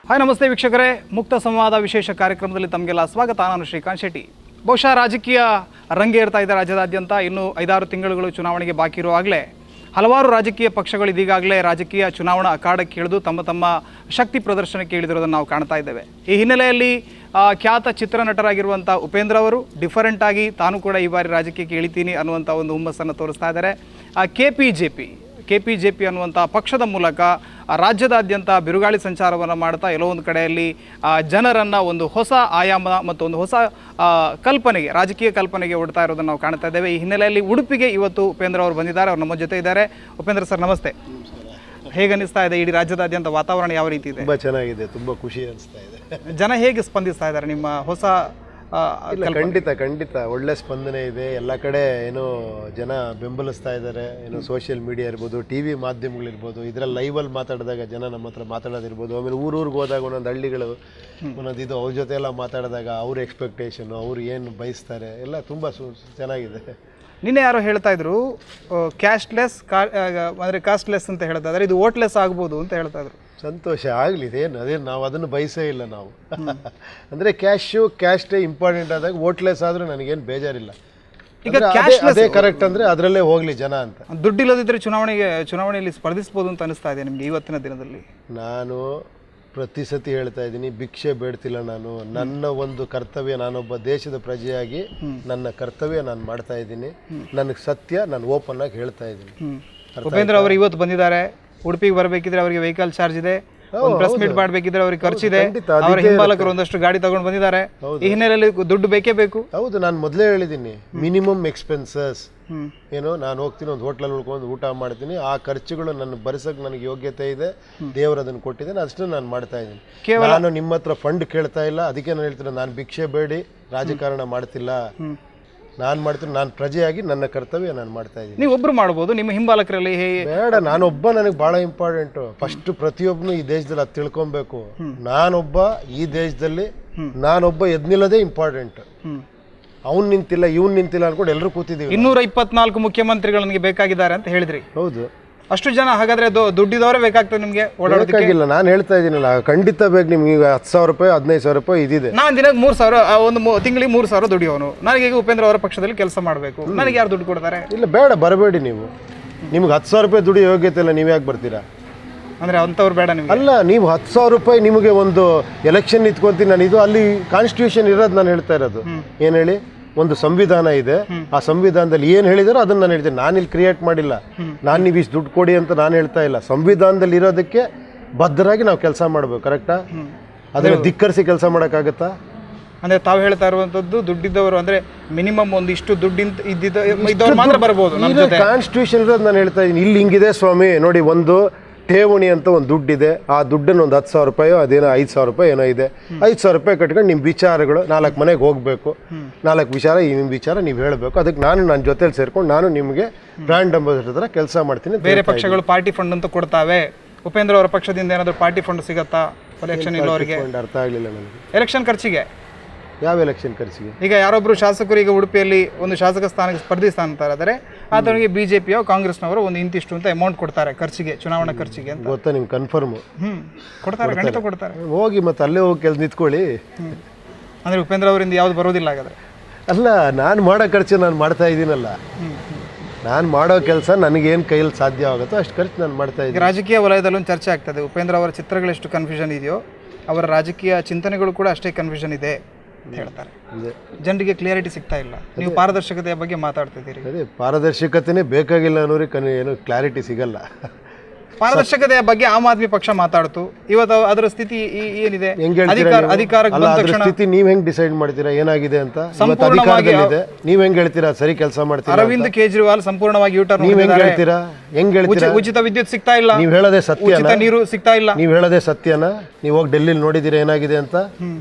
Hi ನಮಸ್ತೆ ವೀಕ್ಷಕರೇ, ಮುಕ್ತ ಸಂವಾದ ವಿಶೇಷ ಕಾರ್ಯಕ್ರಮದಲ್ಲಿ ತಮಗೆಲ್ಲ ಸ್ವಾಗತ. ನಾನು ಶ್ರೀಕಾಂತ್ ಶೆಟ್ಟಿ. ಬಹುಶಃ ರಾಜಕೀಯ ರಂಗೇರ್ತಾ ಇದೆ ರಾಜ್ಯದಾದ್ಯಂತ. ಇನ್ನು 5-6 ತಿಂಗಳುಗಳು ಚುನಾವಣೆಗೆ ಬಾಕಿ ಇರುವಾಗಲೇ ಹಲವಾರು ರಾಜಕೀಯ ಪಕ್ಷಗಳು ಇದೀಗಾಗಲೇ ರಾಜಕೀಯ ಚುನಾವಣಾ ಅಖಾಡಕ್ಕೆ ಇಳಿದು ತಮ್ಮ ಶಕ್ತಿ ಪ್ರದರ್ಶನಕ್ಕೆ ಇಳಿದಿರೋದನ್ನು ನಾವು ಕಾಣ್ತಾ ಇದ್ದೇವೆ. ಈ ಹಿನ್ನೆಲೆಯಲ್ಲಿ ಖ್ಯಾತ ಚಿತ್ರನಟರಾಗಿರುವಂಥ ಉಪೇಂದ್ರ ಅವರು ಡಿಫರೆಂಟ್ ಆಗಿ ತಾನು ಕೂಡ ಈ ಬಾರಿ ರಾಜಕೀಯಕ್ಕೆ ಇಳಿತೀನಿ ಅನ್ನುವಂಥ ಒಂದು ಹುಮ್ಮಸ್ಸನ್ನು ತೋರಿಸ್ತಾ ಇದ್ದಾರೆ. KPJP ಅನ್ನುವಂಥ ಪಕ್ಷದ ಮೂಲಕ ರಾಜ್ಯದಾದ್ಯಂತ ಬಿರುಗಾಳಿ ಸಂಚಾರವನ್ನು ಮಾಡ್ತಾ ಎಲ್ಲೋ ಒಂದು ಕಡೆಯಲ್ಲಿ ಜನರನ್ನು ಒಂದು ಹೊಸ ಆಯಾಮ ಮತ್ತು ಒಂದು ಹೊಸ ಕಲ್ಪನೆಗೆ, ರಾಜಕೀಯ ಕಲ್ಪನೆಗೆ ಒಡ್ತಾ ಇರೋದನ್ನು ನಾವು ಕಾಣ್ತಾ ಇದ್ದೇವೆ. ಈ ಹಿನ್ನೆಲೆಯಲ್ಲಿ ಉಡುಪಿಗೆ ಇವತ್ತು ಉಪೇಂದ್ರ ಅವರು ಬಂದಿದ್ದಾರೆ. ಅವರು ನಮ್ಮ ಜೊತೆ ಇದ್ದಾರೆ. ಉಪೇಂದ್ರ ಸರ್ ನಮಸ್ತೆ. ಹೇಗೆ ಅನಿಸ್ತಾ ಇದೆ? ಇಡೀ ರಾಜ್ಯದಾದ್ಯಂತ ವಾತಾವರಣ ಯಾವ ರೀತಿ ಇದೆ? ತುಂಬ ಚೆನ್ನಾಗಿದೆ, ತುಂಬ ಖುಷಿ ಅನಿಸ್ತಾ ಇದೆ. ಜನ ಹೇಗೆ ಸ್ಪಂದಿಸ್ತಾ ಇದ್ದಾರೆ ನಿಮ್ಮ ಹೊಸ? ಖಂಡಿತ ಒಳ್ಳೆ ಸ್ಪಂದನೆ ಇದೆ. ಎಲ್ಲ ಕಡೆ ಏನೋ ಜನ ಬೆಂಬಲಿಸ್ತಾ ಇದ್ದಾರೆ. ಏನೋ ಸೋಷಿಯಲ್ ಮೀಡಿಯಾ ಇರ್ಬೋದು, TV ಮಾಧ್ಯಮಗಳಿರ್ಬೋದು, ಇದರಲ್ಲಿ ಲೈವಲ್ಲಿ ಮಾತಾಡಿದಾಗ ಜನ ನಮ್ಮ ಹತ್ರ ಮಾತಾಡೋದಿರ್ಬೋದು, ಆಮೇಲೆ ಊರಿಗೆ ಹೋದಾಗ ಒಂದೊಂದು ಹಳ್ಳಿಗಳು ಒಂದೊಂದು ಇದು ಅವ್ರ ಜೊತೆ ಎಲ್ಲ ಮಾತಾಡಿದಾಗ ಅವ್ರ ಎಕ್ಸ್ಪೆಕ್ಟೇಷನು, ಅವ್ರು ಏನು ಬಯಸ್ತಾರೆ ಎಲ್ಲ ತುಂಬ ಚೆನ್ನಾಗಿದೆ. ನಿನ್ನೆ ಯಾರೋ ಹೇಳ್ತಾ ಇದ್ರು ಕ್ಯಾಶ್ಲೆಸ್ ಅಂದರೆ ಕಾಸ್ಟ್ಲೆಸ್ ಅಂತ ಹೇಳ್ತಾ ಇದ್ದಾರೆ, ಇದು ವೋಟ್ಲೆಸ್ ಆಗ್ಬೋದು ಅಂತ ಹೇಳ್ತಾ ಇದ್ರು. ಸಂತೋಷ ಆಗಲಿ, ಅದೇನು ನಾವು ಅದನ್ನು ಬಯಸೇ ಇಲ್ಲ ನಾವು. ಅಂದರೆ ಕ್ಯಾಸ್ಟೇ ಇಂಪಾರ್ಟೆಂಟ್ ಆದಾಗ ವೋಟ್ಲೆಸ್ ಆದರೂ ನನಗೇನು ಬೇಜಾರಿಲ್ಲ. ಈಗ ಅದೇ ಕರೆಕ್ಟ್ ಅಂದರೆ ಅದರಲ್ಲೇ ಹೋಗಲಿ ಜನ ಅಂತ. ದುಡ್ಡಿಲ್ಲದಿದ್ದರೆ ಚುನಾವಣೆಯಲ್ಲಿ ಸ್ಪರ್ಧಿಸ್ಬೋದು ಅಂತ ಅನಿಸ್ತಾ ಇದೆ ನಿಮಗೆ ಇವತ್ತಿನ ದಿನದಲ್ಲಿ? ನಾನು ಪ್ರತಿ ಸತಿ ಹೇಳ್ತಾ ಇದ್ದೀನಿ, ಭಿಕ್ಷೆ ಬೇಡ್ತಿಲ್ಲ ನಾನು. ನನ್ನ ಒಂದು ಕರ್ತವ್ಯ, ನಾನೊಬ್ಬ ದೇಶದ ಪ್ರಜೆಯಾಗಿ ನನ್ನ ಕರ್ತವ್ಯ ನಾನು ಮಾಡ್ತಾ ಇದ್ದೀನಿ. ನನಗೆ ಸತ್ಯ ನಾನು ಓಪನ್ ಆಗಿ ಹೇಳ್ತಾ ಇದ್ದೀನಿ. ಉಪೇಂದ್ರ ಅವರು ಇವತ್ತು ಬಂದಿದ್ದಾರೆ. ಉಡುಪಿಗೆ ಬರಬೇಕಿದ್ರೆ ಅವರಿಗೆ ವೆಹಿಕಲ್ ಚಾರ್ಜ್ ಇದೆ, ಪ್ರೆಸ್ ಮೀಟ್ ಮಾಡಬೇಕಿದ್ರೆ ಅವ್ರಿಗೆ ಖರ್ಚಿದೆ. ಅವರ ಹಿಂಬಾಲಕರು ಒಂದಷ್ಟು ಗಾಡಿ ತಗೊಂಡು ಬಂದಿದ್ದಾರೆ. ಈ ಹಿನ್ನೆಲೆಯಲ್ಲಿ ದುಡ್ಡು ಬೇಕೇ ಬೇಕು. ಹೌದು, ನಾನು ಮೊದಲೇ ಹೇಳಿದ್ದೀನಿ, ಮಿನಿಮಮ್ ಎಕ್ಸ್ಪೆನ್ಸಸ್ ಏನೋ. ನಾನು ಹೋಗ್ತೀನಿ, ಒಂದು ಹೋಟ್ಲಲ್ಲಿ ಉಳ್ಕೊಂಡು ಊಟ ಮಾಡ್ತೀನಿ, ಆ ಖರ್ಚುಗಳು ನನ್ನ ಭರಿಸಕ್ಕೆ ನನಗೆ ಯೋಗ್ಯತೆ ಇದೆ, ದೇವರು ಅದನ್ನು ಕೊಟ್ಟಿದ್ದೇನೆ, ಅಷ್ಟನ್ನು ನಾನು ಮಾಡ್ತಾ ಇದ್ದೀನಿ. ನಾನು ನಿಮ್ಮ ಹತ್ರ ಫಂಡ್ ಕೇಳ್ತಾ ಇಲ್ಲ. ಅದಕ್ಕೆ ನಾನು ಹೇಳ್ತೀನಿ, ನಾನು ಭಿಕ್ಷೆ ಬೇಡಿ ರಾಜಕಾರಣ ಮಾಡ್ತಿಲ್ಲ. ನಾನು ಮಾಡ್ತೀನಿ, ನಾನು ಪ್ರಜೆಯಾಗಿ ನನ್ನ ಕರ್ತವ್ಯ ನಾನು ಮಾಡ್ತಾ ಇದ್ದೀನಿ. ನೀವು ಒಬ್ರು ಮಾಡ್ಬೋದು, ನಿಮ್ಮ ಹಿಂಬಾಲಕರಲ್ಲಿ ಬೇಡ. ನಾನೊಬ್ಬ, ನನಗೆ ಭಾಳ ಇಂಪಾರ್ಟೆಂಟು. ಫಸ್ಟ್ ಪ್ರತಿಯೊಬ್ಬನು ಈ ದೇಶದಲ್ಲಿ ಅದು ತಿಳ್ಕೊಬೇಕು. ನಾನೊಬ್ಬ ಈ ದೇಶದಲ್ಲಿ ನಾನೊಬ್ಬ ಎದ್ನಿಲ್ಲದೇ ಇಂಪಾರ್ಟೆಂಟ್. ಅವ್ನು ನಿಂತಿಲ್ಲ, ಇವ್ನು ನಿಂತಿಲ್ಲ ಅನ್ಕೊಂಡು ಎಲ್ಲರೂ ಕೂತಿದ್ದೀವಿ. 224 ಮುಖ್ಯಮಂತ್ರಿಗಳು ನನಗೆ ಬೇಕಾಗಿದ್ದಾರೆ ಅಂತ ಹೇಳಿದ್ರಿ. ಹೌದು, ಅಷ್ಟು ಜನ. ಹಾಗಾದ್ರೆ ದುಡ್ಡಿದವರೇ ಬೇಕಾಗ್ತದೆ ನಿಮಗೆ ಓಡಾಡೋದಕ್ಕಾಗಿಲ್ಲ. ನಾನು ಹೇಳ್ತಾ ಇದ್ದೀನಲ್ಲ, ಖಂಡಿತ ಬೇಕು ನಿಮ್ಗೆ. 10,000 ರೂಪಾಯಿ 15,000 ರೂಪಾಯಿ ಇದಿದೆ. ನಾನು ದಿನಕ್ಕೆ 3,000, ಒಂದು ತಿಂಗಳಿಗೆ 3,000 ದುಡಿಯೋನು. ನನಗೆ ಈಗ ಉಪೇಂದ್ರ ಅವರ ಪಕ್ಷದಲ್ಲಿ ಕೆಲಸ ಮಾಡಬೇಕು, ನನಗೆ ಯಾರು ದುಡ್ಡು ಕೊಡ್ತಾರೆ? ಇಲ್ಲ, ಬೇಡ, ಬರಬೇಡಿ ನೀವು. ನಿಮ್ಗೆ 10,000 ರೂಪಾಯಿ ದುಡಿಯೋ ಯೋಗ್ಯತೆ ಇಲ್ಲ, ನೀವು ಯಾಕೆ ಬರ್ತೀರಾ? ಅಂದರೆ ಅಂಥವ್ರು ಬೇಡ ನಿಮ್ಗೆ? ಅಲ್ಲ, ನೀವು 10,000 ರೂಪಾಯಿ ನಿಮಗೆ ಒಂದು ಎಲೆಕ್ಷನ್ ನಿಂತ್ಕೊಂತೀನಿ ನಾನು. ಇದು ಅಲ್ಲಿ ಕಾನ್ಸ್ಟಿಟ್ಯೂಷನ್ ಇರೋದು ನಾನು ಹೇಳ್ತಾ ಇರೋದು. ಏನು ಹೇಳಿ, ಒಂದು ಸಂವಿಧಾನ ಇದೆ. ಆ ಸಂವಿಧಾನದಲ್ಲಿ ಏನು ಹೇಳಿದಾರೋ ಅದನ್ನು ನಾನು ಹೇಳ್ತೀನಿ. ನಾನಿಲ್ಲಿ ಕ್ರಿಯೇಟ್ ಮಾಡಿಲ್ಲ. ನಾನು ನೀವು ಇಷ್ಟು ದುಡ್ಡು ಕೊಡಿ ಅಂತ ನಾನು ಹೇಳ್ತಾ ಇಲ್ಲ. ಸಂವಿಧಾನದಲ್ಲಿ ಇರೋದಕ್ಕೆ ಬದ್ಧರಾಗಿ ನಾವು ಕೆಲಸ ಮಾಡಬೇಕು. ಕರೆಕ್ಟಾ? ಅದನ್ನು ಧಿಕ್ಕರಿಸಿ ಕೆಲಸ ಮಾಡೋಕ್ಕಾಗತ್ತಾ? ಅಂದರೆ ತಾವು ಹೇಳ್ತಾ ಇರುವಂಥದ್ದು, ದುಡ್ಡಿದ್ದವರು ಅಂದರೆ ಮಿನಿಮಮ್ ಒಂದಿಷ್ಟು ದುಡ್ಡಿದ್ದವ್ರು ಮಾತ್ರ ಬರ್ಬೋದು. ಕಾನ್ಸ್ಟಿಟ್ಯೂಷನ್ ಇರೋದು ನಾನು ಹೇಳ್ತಾ ಇದ್ದೀನಿ. ಇಲ್ಲಿ ಹಿಂಗಿದೆ ಸ್ವಾಮಿ ನೋಡಿ, ಒಂದು ಠೇವಣಿ ಅಂತ ಒಂದು ದುಡ್ಡಿದೆ. ಆ ದುಡ್ಡನ್ನು ಒಂದು 10,000 ರೂಪಾಯೋ ಅದೇನೋ 5,000 ರೂಪಾಯಿ ಏನೋ ಇದೆ. 5,000 ರೂಪಾಯಿ ಕಟ್ಕೊಂಡು ನಿಮ್ಮ ವಿಚಾರಗಳು 4 ಮನೆಗೆ ಹೋಗಬೇಕು. 4 ವಿಚಾರ, ನಿಮ್ಮ ವಿಚಾರ ನೀವು ಹೇಳಬೇಕು. ಅದಕ್ಕೆ ನನ್ನ ಜೊತೆಲಿ ಸೇರ್ಕೊಂಡು ನಾನು ನಿಮಗೆ ಬ್ರ್ಯಾಂಡ್ ಅಂಬಾಸಿಡರ್ ಥರ ಕೆಲಸ ಮಾಡ್ತೀನಿ. ಬೇರೆ ಪಕ್ಷಗಳು ಪಾರ್ಟಿ ಫಂಡ್ ಅಂತ ಕೊಡ್ತಾವೆ. ಉಪೇಂದ್ರ ಅವರ ಪಕ್ಷದಿಂದ ಏನಾದರೂ ಪಾರ್ಟಿ ಫಂಡ್ ಸಿಗುತ್ತಾ ಎಲೆಕ್ಷನ್ ಇಲ್ಲವರಿಗೆ? ಅರ್ಥ ಆಗಲಿಲ್ಲ ನನಗೆ. ಎಲೆಕ್ಷನ್ ಖರ್ಚಿಗೆ? ಯಾವ ಎಲೆಕ್ಷನ್ ಖರ್ಚಿಗೆ? ಈಗ ಯಾರೊಬ್ಬರು ಶಾಸಕರು ಈಗ ಉಡುಪಿಯಲ್ಲಿ ಒಂದು ಶಾಸಕ ಸ್ಥಾನಕ್ಕೆ ಸ್ಪರ್ಧಿಸ್ತಾನೆ, ಆತನಿಗೆ BJPಯೋ ಕಾಂಗ್ರೆಸ್ನವರು ಒಂದು ಇಂತಿಷ್ಟು ಅಂತ ಅಮೌಂಟ್ ಕೊಡ್ತಾರೆ ಖರ್ಚಿಗೆ, ಚುನಾವಣಾ ಖರ್ಚಿಗೆ ಅಂತ. ಗೊತ್ತಾ ನಿಮ್ಗೆ? ಕನ್ಫರ್ಮ್ ಕೊಡ್ತಾರೆ, ಖಂಡಿತ ಕೊಡ್ತಾರೆ. ಹೋಗಿ ಮತ್ತೆ ಅಲ್ಲೇ ಹೋಗಿ ಕೆಲಸ ನಿಂತ್ಕೊಳ್ಳಿ. ಅಂದರೆ ಉಪೇಂದ್ರ ಅವರಿಂದ ಯಾವ್ದು ಬರೋದಿಲ್ಲ ಹಾಗಾದ್ರೆ? ಅಲ್ಲ, ನಾನು ಮಾಡೋ ಖರ್ಚು ನಾನು ಮಾಡ್ತಾ ಇದ್ದೀನಲ್ಲ. ನಾನು ಮಾಡೋ ಕೆಲಸ ನನಗೇನು ಕೈಯಲ್ಲಿ ಸಾಧ್ಯ ಆಗುತ್ತೋ ಅಷ್ಟು ಖರ್ಚು ನಾನು ಮಾಡ್ತಾ ಇದ್ದೀನಿ. ರಾಜಕೀಯ ವಲಯದಲ್ಲೂ ಚರ್ಚೆ ಆಗ್ತದೆ. ಉಪೇಂದ್ರ ಅವರ ಚಿತ್ರಗಳು ಎಷ್ಟು ಕನ್ಫ್ಯೂಷನ್ ಇದೆಯೋ, ಅವರ ರಾಜಕೀಯ ಚಿಂತನೆಗಳು ಕೂಡ ಅಷ್ಟೇ ಕನ್ಫ್ಯೂಷನ್ ಇದೆ ಅಂತ ಹೇಳ್ತಾರೆ. ಜನರಿಗೆ ಕ್ಲಿಯರಿಟಿ ಸಿಗ್ತಾ ಇಲ್ಲ. ನೀವು ಪಾರದರ್ಶಕತೆಯ ಬಗ್ಗೆ ಮಾತಾಡ್ತಿದ್ದೀರಿ. ಅದೇ ಪಾರದರ್ಶಕತೆನೇ ಬೇಕಾಗಿಲ್ಲ ಅನ್ನೋರಿಗೆ ಏನು ಕ್ಲಾರಿಟಿ ಸಿಗಲ್ಲ. ಪಾರದರ್ಶಕತೆಯ ಬಗ್ಗೆ ಆಮ್ ಆದ್ಮಿ ಪಕ್ಷ ಮಾತಾಡ್ತು. ಇವತ್ತು ಅದರ ಸ್ಥಿತಿ ಏನಿದೆ? ಅಧಿಕಾರಕ್ಕೆ ಬಂದ ತಕ್ಷಣ ಸ್ಥಿತಿ ನೀವು ಹೆಂಗ್ ಡಿಸೈಡ್ ಮಾಡ್ತೀರಾ ಏನಾಗಿದೆ ಅಂತ? ನೀವ್ ಹೆಂಗ್ ಹೇಳ್ತೀರಾ ಸರಿ ಕೆಲಸ ಮಾಡ್ತೀರಾ? ಅರವಿಂದ್ ಕೇಜ್ರಿವಾಲ್ ಸಂಪೂರ್ಣವಾಗಿ ಯೂಟರ್ನ್. ನೀವ್ ಹೆಂಗ್ ಹೇಳ್ತೀರಾ? ಉಚಿತ ವಿದ್ಯುತ್ ಸಿಗ್ತಾ ಇಲ್ಲ. ನೀವ್ ಹೇಳೋದೇ ಸತ್ಯ. ಉಚಿತ ನೀರು ಸಿಗ್ತಾ ಇಲ್ಲ. ನೀವ್ ಹೇಳೋದೇ ಸತ್ಯನಾ? ನೀವು ಹೋಗಿ ಡೆಲ್ಲಿ ನೋಡಿದೀರಾ ಏನಾಗಿದೆ ಅಂತ?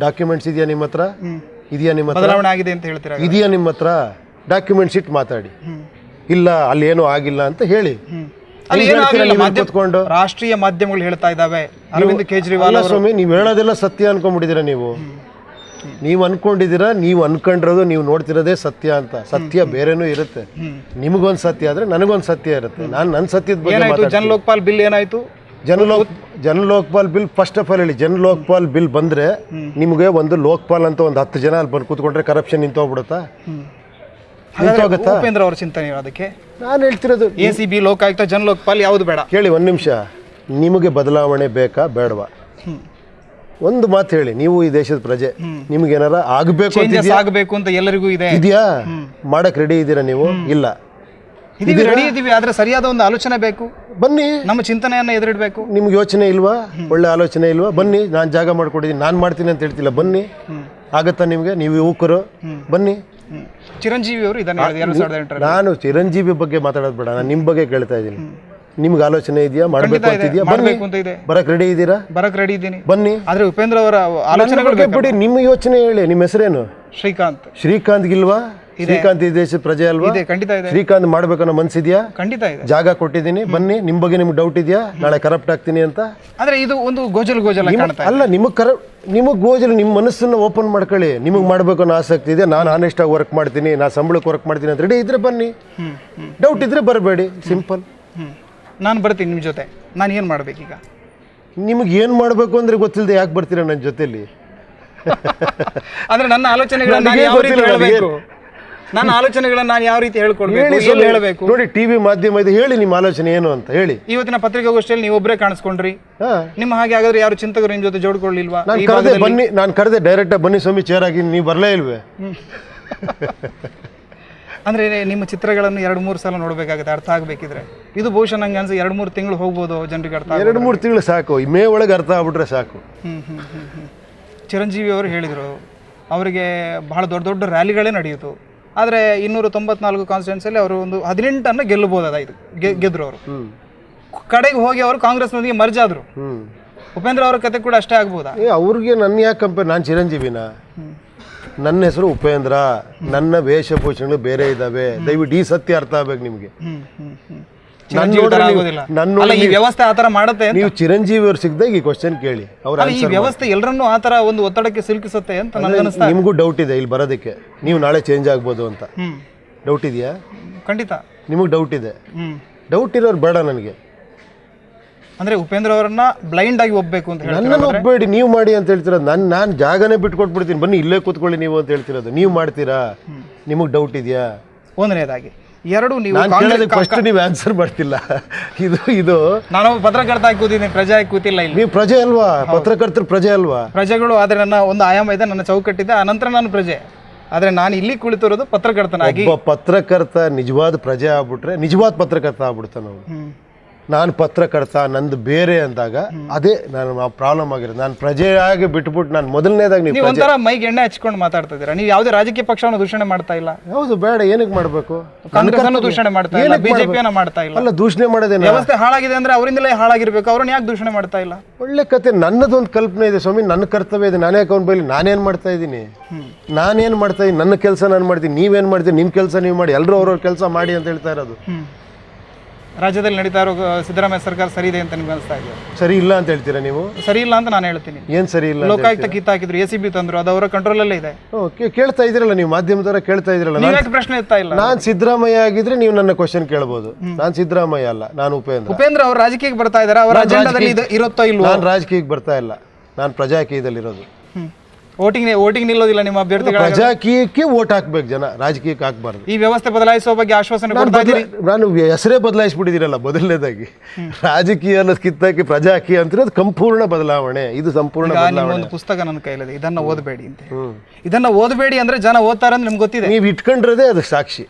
ಡಾಕ್ಯುಮೆಂಟ್ಸ್ ಇದೆಯಾ ನಿಮ್ಮ ಹತ್ರ? ಇದೆಯಾ ನಿಮ್ಮ ಹತ್ರ? ಬದಲಾವಣೆ ಆಗಿದೆ ಅಂತ ಹೇಳ್ತೀರಾ? ಇದೆಯಾ ನಿಮ್ಮ ಹತ್ರ? ಡಾಕ್ಯುಮೆಂಟ್ಸ್ ಇಟ್ಟು ಮಾತಾಡಿ. ಇಲ್ಲ, ಅಲ್ಲಿ ಏನೂ ಆಗಿಲ್ಲ ಅಂತ ಹೇಳಿ. ರಾಷ್ಟ್ರೀಯ ಮಾಧ್ಯಮಗಳು ಹೇಳ್ತಾ ಇದ್ದಾವೆ ಅರವಿಂದ್ ಕೇಜ್ರಿವಾಲ್. ಸ್ವಾಮಿ, ನೀವು ಹೇಳೋದೆಲ್ಲ ಸತ್ಯ ಅನ್ಕೊಂಡ್ಬಿಟ್ಟಿದ್ದೀರಾ. ನೀವು ಅನ್ಕೊಂಡಿದ್ದೀರಾ, ನೀವು ಅನ್ಕೊಂಡಿರೋದು ನೀವು ನೋಡ್ತಿರೋದೇ ಸತ್ಯ ಅಂತ. ಸತ್ಯ ಬೇರೆನೂ ಇರುತ್ತೆ. ನಿಮಗೊಂದು ಸತ್ಯ ಆದ್ರೆ ನನಗೊಂದು ಸತ್ಯ ಇರುತ್ತೆ. ನಾನು ನನ್ನ ಸತ್ಯದ ಬಗ್ಗೆ ಜನಲೋಕಪಾಲ್ ಬಿಲ್ ಏನಾಯ್ತು? ಜನ Lokpal bill first of all ಹೇಳಿ, ಜನ ಲೋಕಪಾಲ್ ಬಿಲ್ ಬಂದರೆ ನಿಮಗೆ ಒಂದು ಲೋಕಪಾಲ್ ಅಂತ ಒಂದು 10 ಜನ ಅಲ್ಲಿ ಬಂದು ಕೂತ್ಕೊಂಡ್ರೆ ಕರಪ್ಷನ್ ನಿಂತೋಗ್ಬಿಡುತ್ತಾ? ನಿಂತೋಗುತ್ತಾ? ಉಪೇಂದ್ರ ಅವ್ರ ಚಿಂತನೆ ಅದಕ್ಕೆ ನಾನು ಹೇಳ್ತಿರೋದು ACB, ಲೋಕಾಯುಕ್ತ, ಜನ ಲೋಕಪಾಲ್ ಯಾವುದು ಬೇಡ. ಕೇಳಿ ಒಂದು ನಿಮಿಷ, ನಿಮಗೆ ಬದಲಾವಣೆ ಬೇಕಾ ಬೇಡವಾ? ಒಂದು ಮಾತು ಹೇಳಿ, ನೀವು ಈ ದೇಶದ ಪ್ರಜೆ, ನಿಮ್ಗೇನಾರ ಆಗಬೇಕು ಆಗಬೇಕು ಅಂತ ಎಲ್ಲರಿಗೂ ಇದೆಯಾ? ಮಾಡಕ್ ರೆಡಿ ಇದ್ದೀರಾ ನೀವು? ಇಲ್ಲ. ರೆಡಿ ಇದೀವಿ, ಆದ್ರೆ ಸರಿಯಾದ ಒಂದು ಆಲೋಚನೆ ಬೇಕು. ಬನ್ನಿ, ನಮ್ಮ ಚಿಂತನೆಯನ್ನ ಎದುರಿಡಬೇಕು. ನಿಮ್ಗೆ ಯೋಚನೆ ಇಲ್ವಾ? ಒಳ್ಳೆ ಆಲೋಚನೆ ಇಲ್ವಾ? ಬನ್ನಿ, ನಾನು ಜಾಗ ಮಾಡ್ಕೊಟ್ಟಿದ್ದೀನಿ, ನಾನು ಮಾಡ್ತೀನಿ ಅಂತ ಹೇಳ್ತಿಲ್ಲ. ಬನ್ನಿ, ಆಗತ್ತಾ ನಿಮ್ಗೆ? ನೀವು ಯುವಕರು, ಬನ್ನಿ. ಚಿರಂಜೀವಿ ಅವರು ಇದನ್ನ 2008 ನಾನು ಚಿರಂಜೀವಿ ಬಗ್ಗೆ ಮಾತಾಡೋದು ಬೇಡ, ನಾನು ನಿಮ್ಮ ಬಗ್ಗೆ ಕೇಳ್ತಾ ಇದ್ದೀನಿ. ನಿಮ್ಗೆ ಆಲೋಚನೆ ಇದೆಯಾ? ಮಾಡಬೇಕು ಅಂತಿದ್ಯಾ? ಬನ್ನಿ, ಬರಕ್ ರೆಡಿ ಇದ್ದೀರಾ? ಬರಕ್ ರೆಡಿ ಇದ್ದೀನಿ, ಬನ್ನಿ. ಆದ್ರೆ ಉಪೇಂದ್ರ ಅವರ ಆಲೋಚನೆಗಳು ಬಿಡಿ, ನಿಮ್ಮ ಯೋಚನೆ ಹೇಳಿ. ನಿಮ್ಮ ಹೆಸರೇನು? ಶ್ರೀಕಾಂತ್. ಶ್ರೀಕಾಂತ್ ಗಿಲ್ವಾ? ಶ್ರೀಕಾಂತ್ ಈ ದೇಶದ ಪ್ರಜೆ ಅಲ್ವಾ? ಖಂಡಿತ ಇದೆ. ಶ್ರೀಕಾಂತ್ ಮಾಡ್ಬೇಕನ್ನೋ ಮನ್ಸಿದ್ಯಾ? ಖಂಡಿತ ಇದೆ. ಜಾಗ ಕೊಟ್ಟಿದ್ದೀನಿ, ಬನ್ನಿ. ನಿಮ್ ಬಗ್ಗೆ ನಿಮ್ಗೆ ಡೌಟ್ ಇದೆಯಾ ನಾಳೆ ಕರಪ್ಟ್ ಆಗ್ತೀನಿ ಅಂತ? ಆದ್ರೆ ಇದು ಒಂದು ಗೋಜಲ್ ಅಲ್ಲ, ನಿಮಗ್ ಗೋಜಲ್ ನಿಮ್ಮ ಮನಸ್ಸನ್ನ ಓಪನ್ ಮಾಡ್ಕೊಳ್ಳಿ. ನಿಮಗೆ ಮಾಡ್ಬೇಕು ಅನ್ನೋ ಆಸಕ್ತಿ ಇದೆ, ನಾನು ಆನೆಸ್ಟ್ ಆಗಿ ವರ್ಕ್ ಮಾಡ್ತೀನಿ, ನಾನು ಸಂಬಳಕ್ಕೆ ವರ್ಕ್ ಮಾಡ್ತೀನಿ ಅಂತ ರೆಡಿ ಇದ್ರೆ ಬನ್ನಿ. ಡೌಟ್ ಇದ್ರೆ ಬರಬೇಡಿ, ಸಿಂಪಲ್. ನಾನು ಬರ್ತೀನಿ ನಿಮ್ಮ ಜೊತೆ. ನಾನು ಏನು ಮಾಡ್ಬೇಕೀಗ? ನಿಮ್ಗೆ ಏನು ಮಾಡಬೇಕು ಅಂದ್ರೆ ಗೊತ್ತಿಲ್ಲದೆ ಯಾಕೆ ಬರ್ತೀರಾ ನನ್ನ ಜೊತೆಲಿ? ಅಂದ್ರೆ ನನ್ನ ಆಲೋಚನೆಗಳನ್ನ ಯಾವ ರೀತಿ ಹೇಳಬೇಕು? ನನ್ನ ಆಲೋಚನೆಗಳನ್ನ ನಾನು ಯಾವ ರೀತಿ ಹೇಳ್ಕೊಡ್ಬೇಕು, ಹೇಳಬೇಕು? ನೋಡಿ, ಟಿವಿ ಮಾಧ್ಯಮ ಇದೆ, ಹೇಳಿ ನಿಮ್ಮ ಆಲೋಚನೆ ಏನು ಅಂತ ಹೇಳಿ. ಇವತ್ತಿನ ಪತ್ರಿಕಾಗೋಷ್ಠಿಯಲ್ಲಿ ನೀವು ಒಬ್ಬರೇ ಕಾಣಿಸ್ಕೊಂಡ್ರಿ. ನಿಮ್ಮ ಹಾಗೆ ಹಾಗಾದ್ರೆ ಯಾರು ಚಿಂತಕರು ನಿಮ್ಮ ಜೊತೆ ಜೋಡ್ಕೊಳ್ಳಿಲ್ವಾ? ನಾನು ಕರೆದೆ ಡೈರೆಕ್ಟ್ ಬನ್ನಿ ಸ್ವಾಮಿ ಚೇರ್ ಆಗಿ, ನೀವು ಬರಲೇ ಇಲ್ವೇ? ಅಂದ್ರೆ ನಿಮ್ಮ ಚಿತ್ರಗಳನ್ನು 2-3 ಸಲ ನೋಡ್ಬೇಕಾಗುತ್ತೆ, ಅರ್ಥ ಆಗ್ಬೇಕಿದ್ರೆ. ಇದು ಬಹುಶಃ ನಂಗೆ ಅನ್ಸ 2-3 ತಿಂಗಳು ಹೋಗ್ಬೋದು ಜನರಿಗೆ ಅರ್ಥ. 2-3 ತಿಂಗಳು ಸಾಕು, ಮೇ ಒಳಗೆ ಅರ್ಥ ಆಗ್ಬಿಟ್ರೆ ಸಾಕು. ಚಿರಂಜೀವಿ ಅವರು ಹೇಳಿದರು ಅವರಿಗೆ ಬಹಳ ದೊಡ್ಡ ದೊಡ್ಡ ರ್ಯಾಲಿಗಳೇ ನಡೆಯಿತು. ಆದರೆ 294 ಕಾನ್ಸ್ಟಿಟ್ಯೂನ್ಸಿಯಲ್ಲಿ ಅವರು ಒಂದು 18 ಗೆಲ್ಲಬಹುದಾಯಿತು, ಗೆದ್ರು ಅವರು. ಕಡೆಗೆ ಹೋಗಿ ಅವರು ಕಾಂಗ್ರೆಸ್ನೊಂದಿಗೆ ಮರ್ಜ್ ಆದರು. ಉಪೇಂದ್ರ ಅವರ ಕತೆ ಕೂಡ ಅಷ್ಟೇ ಆಗ್ಬೋದಾ? ಅವ್ರಿಗೆ ನನ್ನ ಯಾಕೆ ಕಂಪೇರ್? ನಾನು ಚಿರಂಜೀವಿನ, ನನ್ನ ಹೆಸರು ಉಪೇಂದ್ರ, ನನ್ನ ವೇಷಭೂಷಣಗಳು ಬೇರೆ ಇದ್ದಾವೆ. ದಯವಿಟ್ಟು ಈ ಸತ್ಯ ಅರ್ಥ ಆಗ್ಬೇಕು ನಿಮಗೆ. ವ್ಯವಸ್ಥೆ ಆತರ ಮಾಡುತ್ತೆ. ನೀವು ಚಿರಂಜೀವಿ ಅವ್ರು ಸಿಕ್ಕಿದಾಗ ಈ ಕ್ವಶನ್ ಕೇಳಿ, ಅವ್ರ ಈ ವ್ಯವಸ್ಥೆ ಎಲ್ಲರನ್ನೂ ಆತರ ಒಂದು ಒತ್ತಡಕ್ಕೆ ಸಿಲುಕಿಸುತ್ತೆ ಅಂತ ನನಗೆ ಅನಿಸ್ತಾ. ನಿಮಗೂ ಡೌಟ್ ಇದೆ ಇಲ್ಲಿ ಬರೋದಕ್ಕೆ, ನೀವು ನಾಳೆ ಚೇಂಜ್ ಆಗ್ಬೋದು ಅಂತ ಡೌಟ್ ಇದೆಯಾ? ಖಂಡಿತ ನಿಮಗೆ ಡೌಟ್ ಇದೆ. ಡೌಟ್ ಇರೋರು ಬೇಡ ನನಗೆ. ಅಂದ್ರೆ ಉಪೇಂದ್ರ ಅವರನ್ನ ಬ್ಲೈಂಡ್ ಆಗಿ ಒಪ್ಪಬೇಕು ಅಂತ ಹೇಳಿ ನನ್ನನ್ನು ಒಪ್ಪಬೇಡಿ, ನೀವು ಮಾಡಿ ಅಂತ ಹೇಳ್ತಿರೋದು. ನಾನು ಜಾಗನೇ ಬಿಟ್ಕೊಟ್ಬಿಡ್ತೀನಿ, ಬನ್ನಿ ಇಲ್ಲೇ ಕೂತ್ಕೊಳ್ಳಿ ನೀವು ಅಂತ ಹೇಳ್ತಿರೋದು. ನೀವು ಮಾಡ್ತೀರಾ? ನಿಮಗೆ ಡೌಟ್ ಇದೆಯಾ? ಒಂದನೇದಾಗಿ. ಎರಡು, ನೀವು ಫಸ್ಟ್ ನೀವು ಆನ್ಸರ್ ಮಾಡ್ತಿಲ್ಲ. ಇದು ನಾನು ಪತ್ರಕರ್ತ ಆಗಿ ಕೂತಿದ್ದೀನಿ, ಪ್ರಜೆ ಆಗಿ ಕೂತಿಲ್ಲ. ಇಲ್ಲಿ ನೀವು ಪ್ರಜೆ ಅಲ್ವಾ? ಪತ್ರಕರ್ತರು ಪ್ರಜೆ ಅಲ್ವಾ? ಪ್ರಜೆಗಳು. ಆದ್ರೆ ನನ್ನ ಒಂದು ಆಯಾಮ ಇದೆ, ನನ್ನ ಚೌಕಟ್ಟಿದೆ, ಆನಂತರ ನಾನು ಪ್ರಜೆ. ಆದ್ರೆ ನಾನು ಇಲ್ಲಿ ಕುಳಿತಿರೋದು ಪತ್ರಕರ್ತನಾಗಿ. ಪತ್ರಕರ್ತ ನಿಜವಾದ ಪ್ರಜೆ ಆಗ್ಬಿಟ್ರೆ ನಿಜವಾದ ಪತ್ರಕರ್ತ ಆಗ್ಬಿಡ್ತಾನೆ ನಾವು. ನಾನು ಪತ್ರಕರ್ತ ನಂದು ಬೇರೆ ಅಂದಾಗ ಅದೇ ನಾನು ಪ್ರಾಬ್ಲಮ್ ಆಗಿರೋದು. ನಾನು ಪ್ರಜೆಯಾಗಿ ಬಿಟ್ಬಿಟ್ಟು ನಾನು ಮೊದಲನೇದಾಗಿ ನೀವು ಒಂಥರ ಮೈಗೆ ಎಣ್ಣೆ ಹಚ್ಕೊಂಡು ಮಾತಾಡ್ತಾ ಇದ್ದೀರಾ. ನೀವು ಯಾವುದೇ ರಾಜಕೀಯ ಪಕ್ಷವನ್ನು ದೂಷಣೆ ಮಾಡ್ತಾ ಇಲ್ಲ. ಹೌದು, ಬೇಡ. ಏನಕ್ಕೆ ಮಾಡಬೇಕು? ಕಾಂಗ್ರೆಸ್ ದೂಷಣೆ ಮಾಡ್ತಾ ಇಲ್ಲ, ಬಿಜೆಪಿಯನ್ನ ಮಾಡ್ತಾ ಇಲ್ಲ. ಅಲ್ಲ, ದೂಷಣೆ ಮಾಡೋದೇನು? ವ್ಯವಸ್ಥೆ ಹಾಳಾಗಿದೆ ಅಂದ್ರೆ ಅವರಿಂದಲೇ ಹಾಳಾಗಿರ್ಬೇಕು, ಅವ್ರನ್ನ ಯಾಕೆ ದೂಷಣೆ ಮಾಡ್ತಾ ಇಲ್ಲ? ಒಳ್ಳೆ ಕತೆ. ನನ್ನದೊಂದು ಕಲ್ಪನೆ ಇದೆ ಸ್ವಾಮಿ, ನನ್ನ ಕರ್ತವ್ಯ ಇದೆ. ನಾನೇ ಅಕೌಂಟ್ ಬೈಲಿ ನಾನೇನು ಮಾಡ್ತಾ ಇದ್ದೀನಿ, ನನ್ನ ಕೆಲಸ ನಾನು ಮಾಡ್ತೀನಿ, ನೀವೇನು ಮಾಡ್ತೀನಿ ನಿಮ್ಮ ಕೆಲಸ ನೀವು ಮಾಡಿ, ಎಲ್ಲರೂ ಅವ್ರವ್ರ ಕೆಲಸ ಮಾಡಿ ಅಂತ ಹೇಳ್ತಾ ಇರೋದು. ರಾಜ್ಯದಲ್ಲಿ ನಡೀತಾ ಇರೋ ಸಿದ್ದರಾಮಯ್ಯ ಸರ್ಕಾರ ಸರಿ ಇದೆ ಅಂತ ನಿಮ್ಗೆ ಅನಿಸ್ತಾ ಇದೆ? ಸರಿ ಇಲ್ಲ ಅಂತ ಹೇಳ್ತೀರಾ ನೀವು? ಸರಿ ಇಲ್ಲ ಅಂತ ನಾನು ಹೇಳ್ತೀನಿ. ಏನ್ ಸರಿ ಇಲ್ಲ? ಲೋಕಾಯುಕ್ತ ಕಿತ್ತಾಕಿದ್ರು, ACB ತಂದ್ರು, ಅದು ಅವರ ಕಂಟ್ರೋಲ್ ಅಲ್ಲೇ ಇದೆ. ಕೇಳ್ತಾ ಇದ್ರಲ್ಲ ನೀವು, ಮಾಧ್ಯಮದವರ ಕೇಳ್ತಾ ಇದ್ರಲ್ಲ. ಪ್ರಶ್ನೆ ಇರ್ತಾ ಇಲ್ಲ. ನಾನು ಸಿದ್ದರಾಮಯ್ಯ ಆಗಿದ್ರೆ ನೀವು ನನ್ನ ಕ್ವಶನ್ ಕೇಳಬಹುದು. ನಾನು ಸಿದ್ದರಾಮಯ್ಯ ಅಲ್ಲ, ನಾನು ಉಪೇಂದ್ರ ಅವರು ರಾಜಕೀಯಕ್ಕೆ ಬರ್ತಾ ಇದಾರೆ. ಅವರ ಅಜೆಂಡಾದಲ್ಲಿ ಇರುತ್ತೋ ಇಲ್ವೋ? ನಾನು ರಾಜಕೀಯಕ್ಕೆ ಬರ್ತಾ ಇಲ್ಲ, ನಾನು ಪ್ರಜಾಕೀಯದಲ್ಲಿ ಇರೋದು. ವೋಟಿಂಗ್ ನಿಲ್ಲೋದಿಲ್ಲ ನಿಮ್ಮ ಅಭ್ಯರ್ಥಿಗಳು. ಪ್ರಜಾಕೀಯಕ್ಕೆ ವೋಟ್ ಹಾಕ್ಬೇಕು ಜನ, ರಾಜಕೀಯಕ್ಕೆ ಹಾಕ್ಬಾರ್ದು. ಈ ವ್ಯವಸ್ಥೆ ಬದಲಾಯಿಸುವ ಬಗ್ಗೆ ಆಶ್ವಾಸನೆ ಕೊಡ್ತಾ ಇದ್ದೀರಿ. ನಾನು ಹೆಸರೇ ಬದಲಾಯಿಸ್ಬಿಟ್ಟಿದ್ದೀರಲ್ಲ ಮೊದಲನೇದಾಗಿ. ರಾಜಕೀಯ ಅನ್ನೋದು ಕಿತ್ತಾಕಿ ಪ್ರಜಾಕೀಯ ಅಂತಿರೋದು ಸಂಪೂರ್ಣ ಬದಲಾವಣೆ. ಇದು ಸಂಪೂರ್ಣ ಬದಲಾವಣೆ. ಒಂದು ಪುಸ್ತಕ ನನ್ನ ಕೈಲಿದೆ, ಇದನ್ನ ಓದಬೇಡಿ ಅಂತ. ಇದನ್ನ ಓದಬೇಡಿ ಅಂದ್ರೆ ಜನ ಓದ್ತಾರೆ ಅಂತ ನಿಮ್ಗೆ ಗೊತ್ತಿದೆ. ನೀವು ಇಟ್ಕೊಂಡ್ರದೇ ಅದು ಸಾಕ್ಷಿ.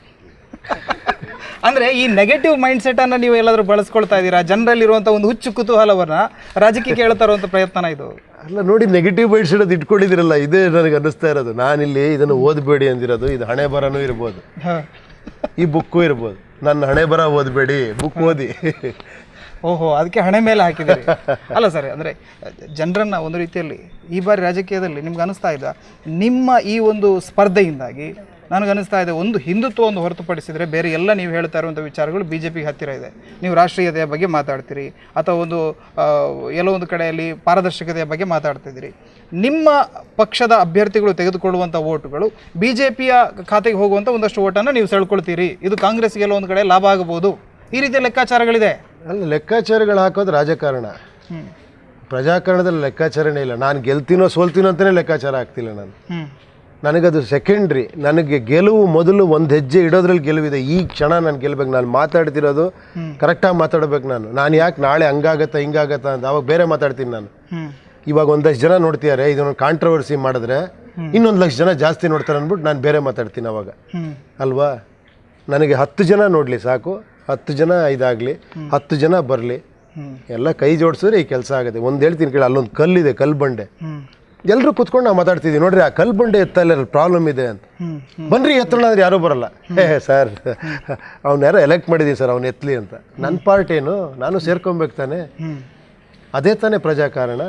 ಅಂದ್ರೆ ಈ ನೆಗೆಟಿವ್ ಮೈಂಡ್ ಸೆಟ್ ಅನ್ನ ನೀವು ಎಲ್ಲಾದ್ರೂ ಬಳಸ್ಕೊಳ್ತಾ ಇದ್ದೀರಾ? ಜನರಲ್ಲಿರುವಂತ ಒಂದು ಹುಚ್ಚು ಕುತೂಹಲವನ್ನ ರಾಜಕೀಯಕ್ಕೆ ಹೇಳ್ತಾ ಇರುವಂತ ಪ್ರಯತ್ನ ಇದು. ಅಲ್ಲ ನೋಡಿ, ನೆಗೆಟಿವ್ ಮೈಂಡ್ ಸೆಟ್ ಅದು ಇಟ್ಕೊಂಡಿದ್ದೀರಲ್ಲ, ಇದೇ ನನಗೆ ಅನ್ನಿಸ್ತಾ ಇರೋದು. ನಾನಿಲ್ಲಿ ಇದನ್ನು ಓದಬೇಡಿ ಅಂದಿರೋದು, ಇದು ಹಣೆ ಬರನೂ ಇರ್ಬೋದು, ಈ ಬುಕ್ಕು ಇರ್ಬೋದು. ನನ್ನ ಹಣೆ ಬರ ಓದಬೇಡಿ, ಬುಕ್ ಓದಿ. ಓಹೋ, ಅದಕ್ಕೆ ಹಣೆ ಮೇಲೆ ಹಾಕಿದ್ದೀರಿ. ಅಲ್ಲ ಸರ್, ಅಂದರೆ ಜನರನ್ನು ಒಂದು ರೀತಿಯಲ್ಲಿ ಈ ಬಾರಿ ರಾಜಕೀಯದಲ್ಲಿ ನಿಮ್ಗೆ ಅನಿಸ್ತಾ ಇದೆ, ನಿಮ್ಮ ಈ ಒಂದು ಸ್ಪರ್ಧೆಯಿಂದಾಗಿ ನನಗನ್ನಿಸ್ತಾ ಇದೆ, ಒಂದು ಹಿಂದುತ್ವವನ್ನು ಹೊರತುಪಡಿಸಿದರೆ ಬೇರೆ ಎಲ್ಲ ನೀವು ಹೇಳ್ತಾ ಇರುವಂಥ ವಿಚಾರಗಳು BJPಗೆ ಹತ್ತಿರ ಇದೆ. ನೀವು ರಾಷ್ಟ್ರೀಯತೆಯ ಬಗ್ಗೆ ಮಾತಾಡ್ತೀರಿ, ಅಥವಾ ಒಂದು ಎಲ್ಲೋ ಒಂದು ಕಡೆಯಲ್ಲಿ ಪಾರದರ್ಶಕತೆಯ ಬಗ್ಗೆ ಮಾತಾಡ್ತಿದ್ದೀರಿ. ನಿಮ್ಮ ಪಕ್ಷದ ಅಭ್ಯರ್ಥಿಗಳು ತೆಗೆದುಕೊಳ್ಳುವಂಥ ಓಟುಗಳು BJPಯ ಖಾತೆಗೆ ಹೋಗುವಂಥ ಒಂದಷ್ಟು ಓಟನ್ನು ನೀವು ಸೆಳ್ಕೊಳ್ತೀರಿ. ಇದು ಕಾಂಗ್ರೆಸ್ಗೆ ಎಲ್ಲೋ ಒಂದು ಕಡೆ ಲಾಭ ಆಗಬಹುದು, ಈ ರೀತಿಯ ಲೆಕ್ಕಾಚಾರಗಳಿದೆ. ಅಲ್ಲ, ಲೆಕ್ಕಾಚಾರಗಳು ಹಾಕೋದು ರಾಜಕಾರಣ. ಪ್ರಜಾಕರಣದಲ್ಲಿ ಲೆಕ್ಕಾಚಾರನೇ ಇಲ್ಲ. ನಾನು ಗೆಲ್ತೀನೋ ಸೋಲ್ತೀನೋ ಅಂತಲೇ ಲೆಕ್ಕಾಚಾರ ಆಗ್ತಿಲ್ಲ ನಾನು. ನನಗದು ಸೆಕೆಂಡ್ರಿ. ನನಗೆ ಗೆಲುವು ಮೊದಲು ಒಂದು ಹೆಜ್ಜೆ ಇಡೋದ್ರಲ್ಲಿ ಗೆಲುವಿದೆ. ಈ ಕ್ಷಣ ನಾನು ಗೆಲ್ಬೇಕು. ನಾನು ಮಾತಾಡ್ತಿರೋದು ಕರೆಕ್ಟಾಗಿ ಮಾತಾಡ್ಬೇಕು. ನಾನು ಯಾಕೆ ನಾಳೆ ಹಂಗಾಗತ್ತಾ ಹಿಂಗಾಗತ್ತಾ ಅಂತ ಅವಾಗ ಬೇರೆ ಮಾತಾಡ್ತೀನಿ ನಾನು. ಇವಾಗ ಒಂದಷ್ಟು ಜನ ನೋಡ್ತಿದ್ದಾರೆ, ಇದನ್ನು ಕಾಂಟ್ರವರ್ಸಿ ಮಾಡಿದ್ರೆ ಇನ್ನೊಂದು ಲಕ್ಷ ಜನ ಜಾಸ್ತಿ ನೋಡ್ತಾರೆ ಅಂದ್ಬಿಟ್ಟು ನಾನು ಬೇರೆ ಮಾತಾಡ್ತೀನಿ ಅವಾಗ ಅಲ್ವಾ. ನನಗೆ 10 ಜನ ನೋಡಲಿ ಸಾಕು, 10 ಜನ ಇದಾಗಲಿ, 10 ಜನ ಬರಲಿ, ಎಲ್ಲ ಕೈ ಜೋಡಿಸಿದ್ರೆ ಈ ಕೆಲಸ ಆಗುತ್ತೆ. ಒಂದು ಹೇಳ್ತೀನಿ ಕೇಳಿ, ಅಲ್ಲೊಂದು ಕಲ್ಲಿದೆ, ಕಲ್ಲು ಬಂಡೆ. ಎಲ್ಲರೂ ಕುತ್ಕೊಂಡು ನಾವು ಮಾತಾಡ್ತಿದ್ದೀವಿ, ನೋಡ್ರಿ ಆ ಕಲ್ಲು ಬಂಡೆ ಎತ್ತಲ್ಲ ಪ್ರಾಬ್ಲಮ್ ಇದೆ ಅಂತ. ಬನ್ರಿ ಎತ್ತೋಣ ಅಂದ್ರೆ ಯಾರೂ ಬರಲ್ಲ. ಸರ್ ಅವ್ನು ಯಾರೋ ಎಲೆಕ್ಟ್ ಮಾಡಿದ್ದೀನಿ ಸರ್, ಅವ್ನು ಎತ್ತಲಿ ಅಂತ. ನನ್ನ ಪಾರ್ಟ್ ಏನು, ನಾನು ಸೇರ್ಕೊಬೇಕು ತಾನೆ. ಅದೇ ತಾನೇ ಪ್ರಜಾಕಾರಣ.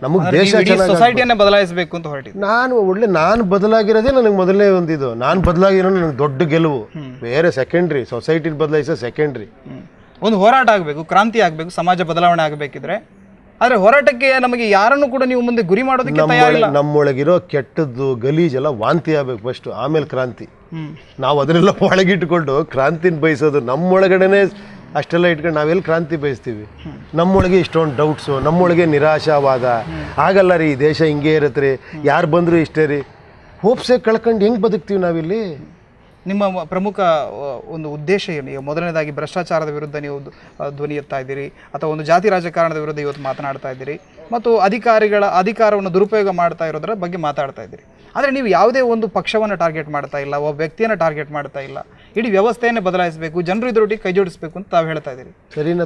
ನಮಗೆ ದೇಶ ಸೊಸೈಟಿಯನ್ನೇ ಬದಲಾಯಿಸಬೇಕು ಅಂತ ಹೊರಟಿದ್ದೆ ನಾನು ಬದಲಾಗಿರೋದೇ ನನಗೆ ಮೊದಲನೇ ಒಂದಿದು. ನಾನು ಬದಲಾಗಿರೋ ನನಗೆ ದೊಡ್ಡ ಗೆಲುವು. ಬೇರೆ ಸೆಕೆಂಡ್ರಿ. ಸೊಸೈಟಿನ ಬದಲಾಯಿಸೋ ಸೆಕೆಂಡ್ರಿ. ಒಂದು ಹೋರಾಟ ಆಗಬೇಕು, ಕ್ರಾಂತಿ ಆಗಬೇಕು, ಸಮಾಜ ಬದಲಾವಣೆ ಆಗಬೇಕಿದ್ರೆ. ಆದರೆ ಹೋರಾಟಕ್ಕೆ ನಮಗೆ ಯಾರನ್ನು ಕೂಡ ನೀವು ಮುಂದೆ ಗುರಿ ಮಾಡೋದಕ್ಕೆ ತಯಾರಿಲ್ಲ. ನಮ್ಮೊಳಗಿರೋ ಕೆಟ್ಟದ್ದು ಗಲೀಜೆಲ್ಲ ವಾಂತಿ ಆಗಬೇಕು ಫಸ್ಟ್, ಆಮೇಲೆ ಕ್ರಾಂತಿ. ನಾವು ಅದನ್ನೆಲ್ಲ ಒಳಗಿಟ್ಕೊಂಡು ಕ್ರಾಂತಿನ ಬಯಸೋದು ನಮ್ಮೊಳಗಡೆನೆ ಅಷ್ಟೆಲ್ಲ ಇಟ್ಕೊಂಡು ನಾವೆಲ್ಲಿ ಕ್ರಾಂತಿ ಬಯಸ್ತೀವಿ? ನಮ್ಮೊಳಗೆ ಇಷ್ಟೊಂದು ಡೌಟ್ಸು, ನಮ್ಮೊಳಗೆ ನಿರಾಶಾವಾದ. ಆಗಲ್ಲ ರೀ, ದೇಶ ಹಿಂಗೆ ಇರುತ್ತೆ ರೀ, ಯಾರು ಬಂದರೂ ಇಷ್ಟೇ ರೀ. ಹೋಪ್ಸೇ ಕಳ್ಕೊಂಡು ಹೆಂಗೆ ಬದುಕ್ತೀವಿ ನಾವಿಲ್ಲಿ? ನಿಮ್ಮ ಪ್ರಮುಖ ಒಂದು ಉದ್ದೇಶ ಏನು? ಈಗ ಮೊದಲನೇದಾಗಿ ಭ್ರಷ್ಟಾಚಾರದ ವಿರುದ್ಧ ನೀವು ಧ್ವನಿ ಎತ್ತಾ ಇದ್ದೀರಿ, ಅಥವಾ ಒಂದು ಜಾತಿ ರಾಜಕಾರಣದ ವಿರುದ್ಧ ಇವತ್ತು ಮಾತನಾಡ್ತಾ ಇದ್ದೀರಿ, ಮತ್ತು ಅಧಿಕಾರವನ್ನು ದುರುಪಯೋಗ ಮಾಡ್ತಾ ಇರೋದರ ಬಗ್ಗೆ ಮಾತಾಡ್ತಾ ಇದ್ದೀರಿ. ಆದರೆ ನೀವು ಯಾವುದೇ ಒಂದು ಪಕ್ಷವನ್ನು ಟಾರ್ಗೆಟ್ ಮಾಡ್ತಾ ಇಲ್ಲ, ಒಬ್ಬ ವ್ಯಕ್ತಿಯನ್ನು ಟಾರ್ಗೆಟ್ ಮಾಡ್ತಾ ಇಲ್ಲ. ಇಡೀ ವ್ಯವಸ್ಥೆಯನ್ನೇ ಬದಲಾಯಿಸಬೇಕು, ಜನರು ಇದರೊಟ್ಟಿಗೆ ಕೈ ಜೋಡಿಸಬೇಕು ಅಂತ ತಾವು ಹೇಳ್ತಾ ಇದ್ದೀರಿ.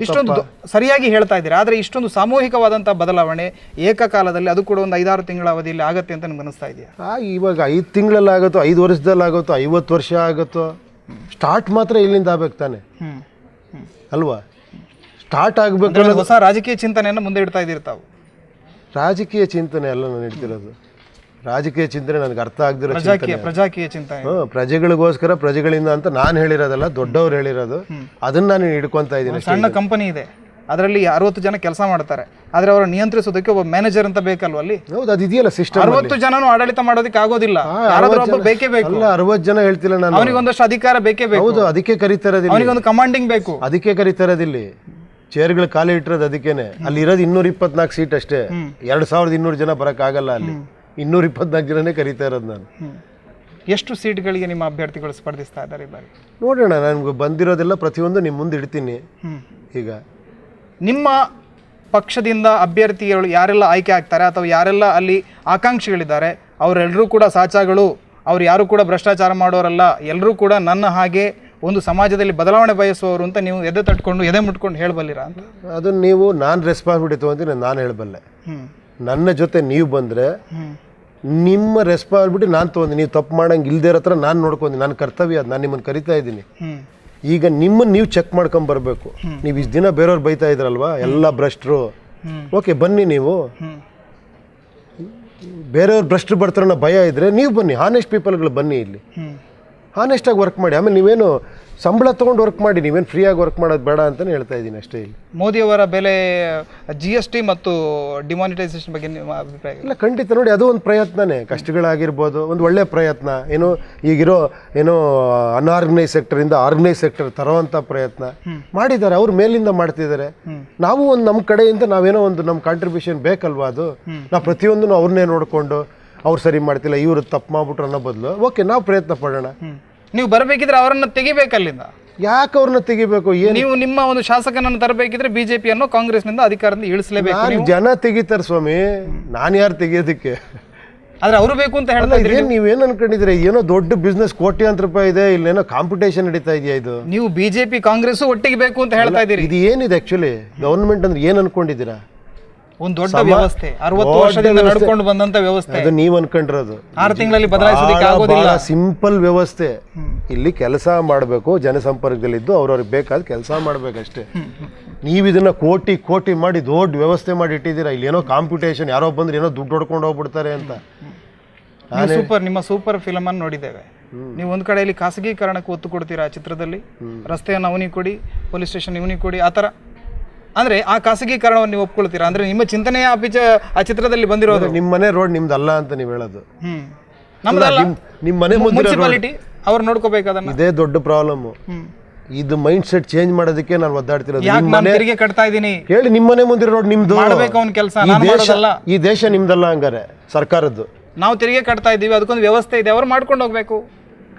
ಇಷ್ಟೊಂದು ಸರಿಯಾಗಿ ಹೇಳ್ತಾ ಇದ್ದೀರಿ. ಆದರೆ ಇಷ್ಟೊಂದು ಸಾಮೂಹಿಕವಾದಂಥ ಬದಲಾವಣೆ ಏಕಕಾಲದಲ್ಲಿ, ಅದು ಕೂಡ ಒಂದು 5-6 ತಿಂಗಳ ಅವಧಿಯಲ್ಲಿ ಆಗತ್ತೆ ಅಂತ ನಿಮ್ಗೆ ಅನಿಸ್ತಾ ಇದೆಯಾ? ಇವಾಗ 5 ತಿಂಗಳಲ್ಲಿ ಆಗುತ್ತೋ, 5 ವರ್ಷದಲ್ಲಿ ಆಗುತ್ತೋ, 50 ವರ್ಷ ಆಗುತ್ತೋ, ಸ್ಟಾರ್ಟ್ ಮಾತ್ರ ಇಲ್ಲಿಂದ ಆಗ್ಬೇಕು ತಾನೆ ಅಲ್ವಾ? ಸ್ಟಾರ್ಟ್ ಆಗಬೇಕು. ಹೊಸ ರಾಜಕೀಯ ಚಿಂತನೆಯನ್ನು ಮುಂದೆ ಇಡ್ತಾ ಇದ್ದೀರಿ ತಾವು? ರಾಜಕೀಯ ಚಿಂತನೆ ಅಲ್ಲ ನಾನು ಇಡ್ತಿರೋದು. ರಾಜಕೀಯ ಚಿಂತನೆ ನನಗೆ ಅರ್ಥ ಆಗದಿರೋ ಪ್ರಜಾಕೀಯ ಚಿಂತನೆ. ಪ್ರಜೆಗಳಿಗೋಸ್ಕರ, ಪ್ರಜೆಗಳಿಂದ ಅಂತ ನಾನು ಹೇಳಿರೋದಲ್ಲ, ದೊಡ್ಡವ್ರು ಹೇಳಿರೋದು. ಅದನ್ನ ನಾನು ಹಿಡ್ಕೊಂತ ಇದ್ದೀನಿ. ಸಣ್ಣ ಕಂಪನಿ ಇದೆ, ಅದರಲ್ಲಿ 60 ಜನ ಕೆಲಸ ಮಾಡ್ತಾರೆ. ಆದ್ರೆ ಅವರ ನಿಯಂತ್ರಿಸೋದಕ್ಕೆ ಒಬ್ಬ ಮ್ಯಾನೇಜರ್ ಅಂತ ಬೇಕಲ್ಲ ಅಲ್ಲಿ? ಹೌದು, ಅದು ಇದೆಯಲ್ಲ ಸಿಸ್ಟಮ್. 60 ಜನನು ಆಡಳಿತ ಮಾಡೋದಕ್ಕೆ ಆಗೋದಿಲ್ಲ, ಬೇಕೇ ಬೇಕು. ಅಲ್ಲ, 60 ಜನ ಹೇಳ್ತಿಲ್ಲ ನಾನು. ಅವನಿಗೆ ಒಂದಷ್ಟು ಅಧಿಕಾರ ಬೇಕೇ ಬೇಕು. ಹೌದು, ಅದಕ್ಕೆ ಕರಿತಾ ಇರೋದಿಲ್ಲ. ಅವನಿಗೆ ಒಂದು ಕಮಾಂಡಿಂಗ್ ಬೇಕು, ಅದಕ್ಕೆ ಕರಿತಾ ಇರೋದಿಲ್ಲಿ. ಚೇರ್ಗಳು ಖಾಲಿ ಇಟ್ಟಿರೋದು ಅದಕ್ಕೇನೆ. ಅಲ್ಲಿ ಇರೋದು 224 ಸೀಟ್ ಅಷ್ಟೇ. 2200 ಜನ ಬರೋಕ್ಕಾಗಲ್ಲ ಅಲ್ಲಿ. 224 ಜನನೇ ಕರಿತಾ ಇರೋದು ನಾನು. ಎಷ್ಟು ಸೀಟ್ಗಳಿಗೆ ನಿಮ್ಮ ಅಭ್ಯರ್ಥಿಗಳು ಸ್ಪರ್ಧಿಸ್ತಾ ಇದ್ದಾರೆ ಈ ಬಾರಿ? ನೋಡೋಣ, ನನಗೆ ಬಂದಿರೋದೆಲ್ಲ ಪ್ರತಿಯೊಂದು ನಿಮ್ಮ ಮುಂದೆ ಇಡ್ತೀನಿ. ಈಗ ನಿಮ್ಮ ಪಕ್ಷದಿಂದ ಅಭ್ಯರ್ಥಿಗಳು ಯಾರೆಲ್ಲ ಆಯ್ಕೆ ಆಗ್ತಾರೆ, ಅಥವಾ ಯಾರೆಲ್ಲ ಅಲ್ಲಿ ಆಕಾಂಕ್ಷಿಗಳಿದ್ದಾರೆ, ಅವರೆಲ್ಲರೂ ಕೂಡ ಸಾಚಾಗಳು, ಅವ್ರು ಯಾರು ಕೂಡ ಭ್ರಷ್ಟಾಚಾರ ಮಾಡೋರಲ್ಲ, ಎಲ್ಲರೂ ಕೂಡ ನನ್ನ ಹಾಗೆ ಒಂದು ಸಮಾಜದಲ್ಲಿ ಬದಲಾವಣೆ ಬಯಸುವವರು ಅಂತ ನೀವು ಎದೆ ಮುಟ್ಕೊಂಡು ಹೇಳಬಲ್ಲಿರ ಅಂತ? ಅದನ್ನು ನೀವು ನಾನು ರೆಸ್ಪಾನ್ಸಿಬಿಲಿಟಿ ತೊಗೊಂತೀನಿ, ನಾನು ಹೇಳಬಲ್ಲೆ. ನನ್ನ ಜೊತೆ ನೀವು ಬಂದರೆ ನಿಮ್ಮ ರೆಸ್ಪಾನ್ಸಿಬಿಲಿಟಿ ನಾನು ತೊಗೊಂಡು, ನೀವು ತಪ್ಪು ಮಾಡಂಗೆ ಇಲ್ದೇ ಹತ್ರ ನಾನು ನೋಡ್ಕೊಂತೀನಿ. ನನ್ನ ಕರ್ತವ್ಯ ಅದು. ನಾನು ನಿಮ್ಮನ್ನು ಕರಿತಾ ಇದ್ದೀನಿ. ಈಗ ನಿಮ್ಮನ್ನು ನೀವು ಚೆಕ್ ಮಾಡ್ಕೊಂಡ್ ಬರಬೇಕು. ನೀವು ಇಷ್ಟು ದಿನ ಬೇರೆಯವ್ರು ಬೈತಾ ಇದ್ರಲ್ವಾ, ಎಲ್ಲ ಭ್ರಷ್ಟರು. ಓಕೆ, ಬನ್ನಿ ನೀವು. ಬೇರೆಯವ್ರು ಭ್ರಷ್ಟರು ಬರ್ತಾರನ್ನ ಭಯ ಇದ್ರೆ ನೀವು ಬನ್ನಿ, ಹಾನೆಸ್ಟ್ ಪೀಪಲ್ಗಳು ಬನ್ನಿ ಇಲ್ಲಿ, ಹಾನೆಸ್ಟಾಗಿ ವರ್ಕ್ ಮಾಡಿ. ಆಮೇಲೆ ನೀವೇನು ಸಂಬಳ ತೊಗೊಂಡು ವರ್ಕ್ ಮಾಡಿ, ನೀವೇನು ಫ್ರೀಯಾಗಿ ವರ್ಕ್ ಮಾಡೋದು ಬೇಡ ಅಂತಲೇ ಹೇಳ್ತಾ ಇದ್ದೀನಿ ಅಷ್ಟೇ. ಇಲ್ಲಿ ಮೋದಿಯವರ ಬೆಲೆ GST ಮತ್ತು ಡಿಮಾನಿಟೈಸೇಷನ್ ಬಗ್ಗೆ ನಿಮ್ಮ ಅಭಿಪ್ರಾಯ? ಇಲ್ಲ, ಖಂಡಿತ. ನೋಡಿ, ಅದು ಒಂದು ಪ್ರಯತ್ನನೇ. ಕಷ್ಟಗಳಾಗಿರ್ಬೋದು, ಒಂದು ಒಳ್ಳೆಯ ಪ್ರಯತ್ನ. ಏನೋ ಈಗಿರೋ ಏನೋ ಅನ್ಆರ್ಗನೈಸ್ ಸೆಕ್ಟರಿಂದ ಆರ್ಗನೈಸ್ ಸೆಕ್ಟರ್ ತರುವಂಥ ಪ್ರಯತ್ನ ಮಾಡಿದ್ದಾರೆ. ಅವ್ರು ಮೇಲಿಂದ ಮಾಡ್ತಿದ್ದಾರೆ. ನಾವು ಒಂದು ನಮ್ಮ ಕಡೆಯಿಂದ ನಾವೇನೋ ಒಂದು ನಮ್ಮ ಕಾಂಟ್ರಿಬ್ಯೂಷನ್ ಬೇಕಲ್ವಾ? ಅದು ನಾವು ಪ್ರತಿಯೊಂದನ್ನು ಅವ್ರನ್ನೇ ನೋಡಿಕೊಂಡು ಅವ್ರು ಸರಿ ಮಾಡ್ತಿಲ್ಲ, ಇವರು ತಪ್ಪು ಮಾಡ್ಬಿಟ್ರು ಅನ್ನೋ ಬದಲು ಓಕೆ ನಾವು ಪ್ರಯತ್ನ ಪಡೋಣ. ನೀವು ಬರಬೇಕಿದ್ರೆ ಅವರನ್ನು ತೆಗಿಬೇಕಲ್ಲಿಂದ. ಯಾಕೆ ಅವ್ರನ್ನ ತೆಗಿಬೇಕು? ನೀವು ನಿಮ್ಮ ಒಂದು ಶಾಸಕನನ್ನು ತರಬೇಕಿದ್ರೆ ಬಿಜೆಪಿಯನ್ನು ಕಾಂಗ್ರೆಸ್ನಿಂದ ಅಧಿಕಾರದಿಂದ ಇಳಿಸಲೇಬೇಕು. ಜನ ತೆಗಿತಾರೆ ಸ್ವಾಮಿ, ನಾನು ಯಾರು ತೆಗಿಯೋದಕ್ಕೆ? ಆದ್ರೆ ಅವರು ಬೇಕು ಅಂತ ಹೇಳ್ತಾರೆ. ನೀವೇನು ಅನ್ಕೊಂಡಿದ್ರೆ ಏನೋ ದೊಡ್ಡ ಬಿಸ್ನೆಸ್ ಕೋಟ್ಯಾಂತರ ರೂಪಾಯಿ ಇದೆ, ಇಲ್ಲೇನೋ ಕಾಂಪಿಟೇಷನ್ ನಡೀತಾ ಇದೆಯಾ? ಇದು ನೀವು ಬಿಜೆಪಿ ಕಾಂಗ್ರೆಸ್ ಒಟ್ಟಿಗೆ ಬೇಕು ಅಂತ ಹೇಳ್ತಾ ಇದ್ದೀರಿ. ಇದು ಏನಿದೆ ಆಕ್ಚುಲಿ? ಗವರ್ಮೆಂಟ್ ಅಂದ್ರೆ ಏನ್ ಅನ್ಕೊಂಡಿದ್ದೀರಾ? ಒಂದು ದೊಡ್ಡ ವ್ಯವಸ್ಥೆ, 60 ವರ್ಷದಿಂದ ನಡ್ಕೊಂಡು ಬಂದಂತ ವ್ಯವಸ್ಥೆ. ಅದು ನೀವು ಅನ್ಕೊಂಡಿರೋದು 6 ತಿಂಗಳಲ್ಲಿ ಬದಲಾಯಿಸೋದಕ್ಕೆ ಆಗೋದಿಲ್ಲ. ಸಿಂಪಲ್ ವ್ಯವಸ್ಥೆ. ಇಲ್ಲಿ ಕೆಲಸ ಮಾಡಬೇಕು, ಜನಸಂಪರ್ಕದಲ್ಲಿದ್ದು ಅವ್ರವ್ರಿಗೆ ಬೇಕಾದ ಕೆಲಸ ಮಾಡ್ಬೇಕಷ್ಟೇ. ನೀವು ಇದನ್ನ ಕೋಟಿ ಕೋಟಿ ಮಾಡಿ ದೊಡ್ಡ ವ್ಯವಸ್ಥೆ ಮಾಡಿ ಇಟ್ಟಿದ್ದೀರಾ. ಇಲ್ಲಿ ಏನೋ ಕಾಂಪಿಟೇಷನ್, ಯಾರೋ ಬಂದ್ರೆ ಏನೋ ದುಡ್ಡು ಹೊಡ್ಕೊಂಡು ಹೋಗ್ಬಿಡ್ತಾರೆ ಅಂತ. ನಿಮ್ಮ ಸೂಪರ್ ಫಿಲಮ್ ಅನ್ನು ನೋಡಿದ್ದೇವೆ. ನೀವು ಒಂದ್ ಕಡೆಯಲ್ಲಿ ಖಾಸಗೀಕರಣಕ್ಕೆ ಒತ್ತು ಕೊಡ್ತೀರಾ ಚಿತ್ರದಲ್ಲಿ, ರಸ್ತೆಯನ್ನು ಅವನಿಗೆ ಕೊಡಿ, ಪೊಲೀಸ್ ಸ್ಟೇಷನ್ ಇವನಿಗೆ ಕೊಡಿ, ಆತರ. ಅಂದ್ರೆ ಆ ಖಾಸಗೀಕರಣವನ್ನು ನೀವು ಒಪ್ಕೊಳ್ತೀರಾ? ಅಂದ್ರೆ ನಿಮ್ಮ ಚಿಂತನೆಯ ಆ ಚಿತ್ರದಲ್ಲಿ ಬಂದಿರೋದು ನಿಮ್ಮ ಮನೆ ರೋಡ್ ನಿಮ್ದಲ್ಲ ಅಂತ ನೀವು ಹೇಳೋದು. ನಮ್ದಲ್ಲ, ನಿಮ್ಮ ಮನೆ ಮುನ್ಸಿಪಾಲಿಟಿ ಅವ್ರು ನೋಡ್ಕೋಬೇಕಾದ. ಇದೇ ದೊಡ್ಡ ಪ್ರಾಬ್ಲಮ್. ಇದು ಮೈಂಡ್ ಸೆಟ್ ಚೇಂಜ್ ಮಾಡೋದಕ್ಕೆ ನಾನು ಒದ್ದಾಡ್ತಿರೋದು. ಯಾಕೆ ನಾನು ತೆರಿಗೆ ಕಟ್ತಾ ಇದ್ದೀನಿ ಹೇಳಿ, ನಿಮ್ಮ ಮನೆ ಮುಂದಿರೋ ರೋಡ್ ನಿಮ್ದು, ಮಾಡ್ಬೇಕು ಅವ್ನ ಕೆಲಸ, ಈ ದೇಶ ನಿಮ್ದಲ್ಲ ಹಂಗಾರೆ ಸರ್ಕಾರದ್ದು. ನಾವು ತೆರಿಗೆ ಕಟ್ತಾ ಇದ್ದೀವಿ, ಅದಕ್ಕೊಂದು ವ್ಯವಸ್ಥೆ ಇದೆ, ಅವ್ರು ಮಾಡ್ಕೊಂಡು ಹೋಗ್ಬೇಕು.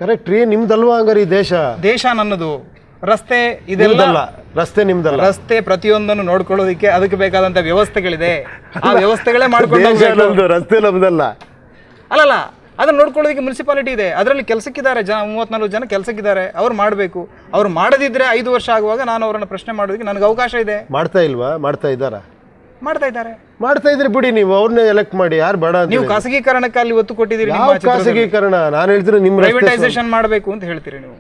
ಕರೆಕ್ಟ್ ರೀ, ನಿಮ್ದಲ್ವಾ ಹಂಗಾರೆ ಈ ದೇಶ ನನ್ನದು. ರಸ್ತೆ ಇದೆಲ್ಲ ರಸ್ತೆ ನಿಮ್ದಲ್ಲ. ರಸ್ತೆ ಪ್ರತಿಯೊಂದನ್ನು ನೋಡ್ಕೊಳ್ಳೋದಕ್ಕೆ ಅದಕ್ಕೆ ಬೇಕಾದಂತ ವ್ಯವಸ್ಥೆಗಳಿದೆ, ಆ ವ್ಯವಸ್ಥೆಗಳೇ ಮಾಡ್ಕೊಂಡು. ರಸ್ತೆ ನಮ್ದಲ್ಲ. ಅಲ್ಲಲ್ಲ, ಅದನ್ನ ನೋಡ್ಕೊಳ್ಳೋದಕ್ಕೆ ಮುನ್ಸಿಪಾಲಿಟಿ ಇದೆ, ಅದರಲ್ಲಿ ಕೆಲಸಕ್ಕಿದ್ದಾರೆ ಜನ, 34 ಜನ ಕೆಲಸಕ್ಕಿದ್ದಾರೆ, ಅವ್ರು ಮಾಡಬೇಕು. ಅವ್ರು ಮಾಡದಿದ್ರೆ 5 ವರ್ಷ ಆಗುವಾಗ ನಾನು ಅವರನ್ನ ಪ್ರಶ್ನೆ ಮಾಡೋದಕ್ಕೆ ನನಗೆ ಅವಕಾಶ ಇದೆ. ಮಾಡ್ತಾ ಇಲ್ವಾ? ಮಾಡ್ತಾ ಇದ್ದಾರೆ. ಮಾಡ್ತಾ ಇದ್ರೆ ಬಿಡಿ, ನೀವು ಅವ್ರನ್ನೇ ಎಲೆಕ್ಟ್ ಮಾಡಿ. ಯಾರು ಬೇಡ ಅಂತ? ನೀವು ಖಾಸಗೀಕರಣಕ್ಕೆ ಅಲ್ಲಿ ಒತ್ತು ಕೊಟ್ಟಿದ್ದೀರಿ. ಖಾಸಗೀಕರಣ ನಾನು ಹೇಳ್ತೀನಿ, ನಿಮ್ಮ ಪ್ರೈವೇಟೈಸೇಷನ್ ಮಾಡಬೇಕು ಅಂತ ಹೇಳ್ತೀರಿ ನೀವು.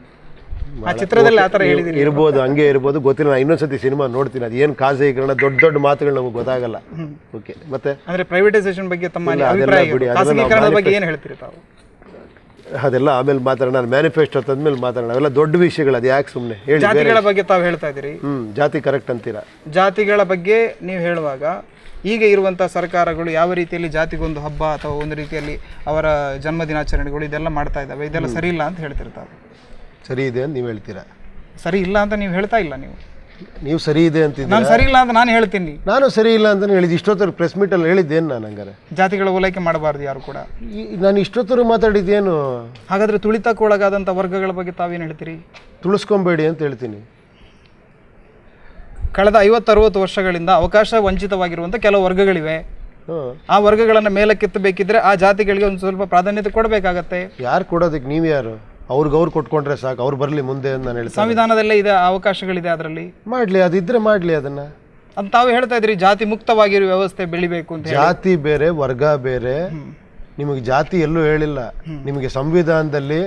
ಆ ಚಿತ್ರದಲ್ಲಿ ಆ ಥರ ಹೇಳಿದಿರಿ. ಇರ್ಬೋದು, ಹಂಗೆ ಇರ್ಬೋದು, ಗೊತ್ತಿಲ್ಲ. ನಾನು ಇನ್ನೊಂದ್ಸತಿ ಸಿನಿಮಾ ನೋಡ್ತೀನಿ, ಅದು ಏನು ಖಾಸಗೀಕರಣ, ದೊಡ್ಡ ಮಾತುಗಳು ನಮಗೆ ಗೊತ್ತಾಗಲ್ಲ. ಓಕೆ, ಮತ್ತೆ ಅಂದ್ರೆ ಪ್ರೈವೇಟೈಸೇಷನ್ ಬಗ್ಗೆ ತಮ್ಮ ಅಭಿಪ್ರಾಯ, ಖಾಸಗೀಕರಣದ ಬಗ್ಗೆ ಏನು ಹೇಳ್ತೀರಿ ತಾವು? ಅದೆಲ್ಲ ಆಮೇಲೆ ಮಾತಾಡೋಣ, ನಾನು ಮ್ಯಾನಿಫೆಸ್ಟೋ ತಂದ್ಮೇಲೆ ಮಾತಾಡೋಣ. ಅವೆಲ್ಲ ದೊಡ್ಡ ವಿಷಯಗಳು, ಅದು ಯಾಕೆ ಸುಮ್ಮನೆ ಹೇಳಿ. ಜಾತಿಗಳ ಬಗ್ಗೆ ತಾವು ಹೇಳ್ತಾ ಇದ್ದೀರಿ. ಜಾತಿ ಕರೆಕ್ಟ್ ಅಂತೀರಾ? ಜಾತಿಗಳ ಬಗ್ಗೆ ನೀವು ಹೇಳುವಾಗ ಈಗ ಇರುವಂಥ ಸರ್ಕಾರಗಳು ಯಾವ ರೀತಿಯಲ್ಲಿ ಜಾತಿಗೊಂದು ಹಬ್ಬ ಅಥವಾ ಒಂದು ರೀತಿಯಲ್ಲಿ ಅವರ ಜನ್ಮ ದಿನಾಚರಣೆಗಳು ಇದೆಲ್ಲ ಮಾಡ್ತಾ ಇದ್ದಾವೆ, ಇದೆಲ್ಲ ಸರಿ ಇಲ್ಲ ಅಂತ ಹೇಳ್ತಿರ್ತಾವೆ. ಸರಿ ಇದೆ ಅಂತ ನೀವು ಹೇಳ್ತೀರಾ? ಸರಿ ಇಲ್ಲ ಅಂತ ನೀವು ಹೇಳ್ತಾ ಇಲ್ಲ. ನೀವು ಸರಿ ಇದೆ ಅಂತಿದ್ದೀರಾ, ನಾನು ಸರಿ ಇಲ್ಲ ಅಂತ ನಾನು ಹೇಳ್ತೀನಿ. ನಾನು ಸರಿ ಇಲ್ಲ ಅಂತ ಹೇಳಿದ್ದು. ಇಷ್ಟೊತ್ತರ ಪ್ರೆಸ್ ಮೀಟಲ್ಲಿ ಹೇಳಿದ್ದೇನು ನಾನು? ಹಂಗಾರೆ ಜಾತಿಗಳ ಓಲೈಕೆ ಮಾಡಬಾರ್ದು ಯಾರು ಕೂಡ. ನಾನು ಇಷ್ಟೊತ್ತರ ಮಾತಾಡಿದ್ದೇನು? ಹಾಗಾದ್ರೆ ತುಳಿತಕ್ಕೊಳಗಾದಂಥ ವರ್ಗಗಳ ಬಗ್ಗೆ ತಾವೇನು ಹೇಳ್ತೀರಿ? ತುಳಿಸ್ಕೊಂಬೇಡಿ ಅಂತ ಹೇಳ್ತೀನಿ. ಕಳೆದ 50-60 ವರ್ಷಗಳಿಂದ ಅವಕಾಶ ವಂಚಿತವಾಗಿರುವಂಥ ಕೆಲವು ವರ್ಗಗಳಿವೆ. ಆ ವರ್ಗಗಳನ್ನು ಮೇಲಕ್ಕೆತ್ತಬೇಕಿದ್ರೆ ಆ ಜಾತಿಗಳಿಗೆ ಒಂದು ಸ್ವಲ್ಪ ಪ್ರಾಧಾನ್ಯತೆ ಕೊಡಬೇಕಾಗತ್ತೆ. ಯಾರು ಕೊಡೋದಕ್ಕೆ? ನೀವು ಯಾರು? ಅವ್ರು ಕೊಟ್ಕೊಂಡ್ರೆ ಸಾಕು, ಅವ್ರು ಬರಲಿ ಮುಂದೆ ಅಂತ ನಾನು ಹೇಳ್ತೀನಿ. ಸಂವಿಧಾನದಲ್ಲೇ ಇದೆ, ಅವಕಾಶಗಳಿದೆ, ಅದರಲ್ಲಿ ಮಾಡಲಿ, ಅದಿದ್ರೆ ಮಾಡಲಿ. ಅದನ್ನ ಅಂತ ತಾವು ಹೇಳ್ತಾ ಇದ್ರಿ, ಜಾತಿ ಮುಕ್ತವಾಗಿರೋ ವ್ಯವಸ್ಥೆ ಬೆಳಿಬೇಕು ಅಂತ. ಜಾತಿ ಬೇರೆ, ವರ್ಗ ಬೇರೆ. ನಿಮಗೆ ಜಾತಿ ಎಲ್ಲೂ ಹೇಳಿಲ್ಲ. ನಿಮಗೆ ಸಂವಿಧಾನದಲ್ಲಿ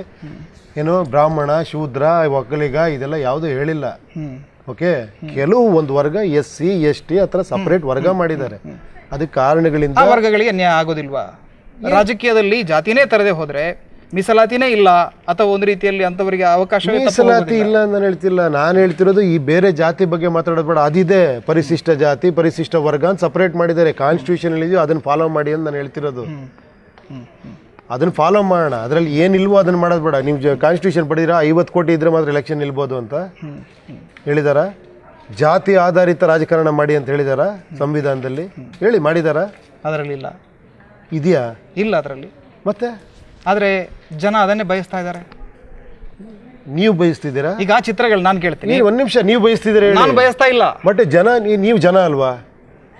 ಏನೋ ಬ್ರಾಹ್ಮಣ, ಶೂದ್ರ, ಒಕ್ಕಲಿಗ ಇದೆಲ್ಲ ಯಾವುದೂ ಹೇಳಿಲ್ಲ. ಓಕೆ, ಕೆಲವು ಒಂದು ವರ್ಗ SC ST ಹತ್ರ ಸಪರೇಟ್ ವರ್ಗ ಮಾಡಿದ್ದಾರೆ. ಅದಕ್ಕೆ ಕಾರಣಗಳಿಂದ ವರ್ಗಗಳಿಗೆ ನ್ಯಾಯ ಆಗೋದಿಲ್ವಾ? ರಾಜಕೀಯದಲ್ಲಿ ಜಾತಿನೇ ತರದೆ ಹೋದ್ರೆ ಮೀಸಲಾತಿನೇ ಇಲ್ಲ ಅಥವಾ ಒಂದು ರೀತಿಯಲ್ಲಿ ಅಂತವರಿಗೆ ಅವಕಾಶ. ಮೀಸಲಾತಿ ಇಲ್ಲ ಅಂತ ನಾನು ಹೇಳ್ತಿಲ್ಲ. ನಾನು ಹೇಳ್ತಿರೋದು ಈ ಬೇರೆ ಜಾತಿ ಬಗ್ಗೆ ಮಾತಾಡೋದು ಬೇಡ. ಅದಿದೆ, ಪರಿಶಿಷ್ಟ ಜಾತಿ, ಪರಿಶಿಷ್ಟ ವರ್ಗ ಅಂತ ಸಪರೇಟ್ ಮಾಡಿದ್ದಾರೆ. ಕಾನ್ಸ್ಟಿಟ್ಯೂಷನ್ ಇದೆಯೋ ಅದನ್ನ ಫಾಲೋ ಮಾಡಿ ಅಂತ ನಾನು ಹೇಳ್ತಿರೋದು. ಅದನ್ನ ಫಾಲೋ ಮಾಡೋಣ. ಅದರಲ್ಲಿ ಏನಿಲ್ವೋ ಅದನ್ನ ಮಾಡೋದು ಬೇಡ. ನೀವು ಕಾನ್ಸ್ಟಿಟ್ಯೂಷನ್ ಪಡೆದಿರಾ 50 ಕೋಟಿ ಇದ್ರೆ ಮಾತ್ರ ಎಲೆಕ್ಷನ್ ನಿಲ್ಬೋದು ಅಂತ ಹೇಳಿದಾರ? ಜಾತಿ ಆಧಾರಿತ ರಾಜಕಾರಣ ಮಾಡಿ ಅಂತ ಹೇಳಿದಾರ ಸಂವಿಧಾನದಲ್ಲಿ? ಹೇಳಿ, ಮಾಡಿದಾರ? ಅದರಲ್ಲಿ ಇಲ್ಲ. ಇದೆಯಾ? ಇಲ್ಲ ಅದರಲ್ಲಿ. ಮತ್ತೆ ಆದರೆ ಜನ ಅದನ್ನೇ ಬಯಸ್ತಾ ಇದ್ದಾರೆ. ನೀವು ಬಯಸ್ತಿದ್ದೀರಾ? ಈಗ ಆ ಚಿತ್ರಗಳು ನಾನು ಕೇಳ್ತೀನಿ. ಒಂದು ನಿಮಿಷ, ನೀವು ಬಯಸ್ತಿದ್ದೀರಾ? ನಾನು ಬಯಸ್ತಾ ಇಲ್ಲ. ಬಟ್ ಜನ, ನೀವು ಜನ ಅಲ್ವಾ?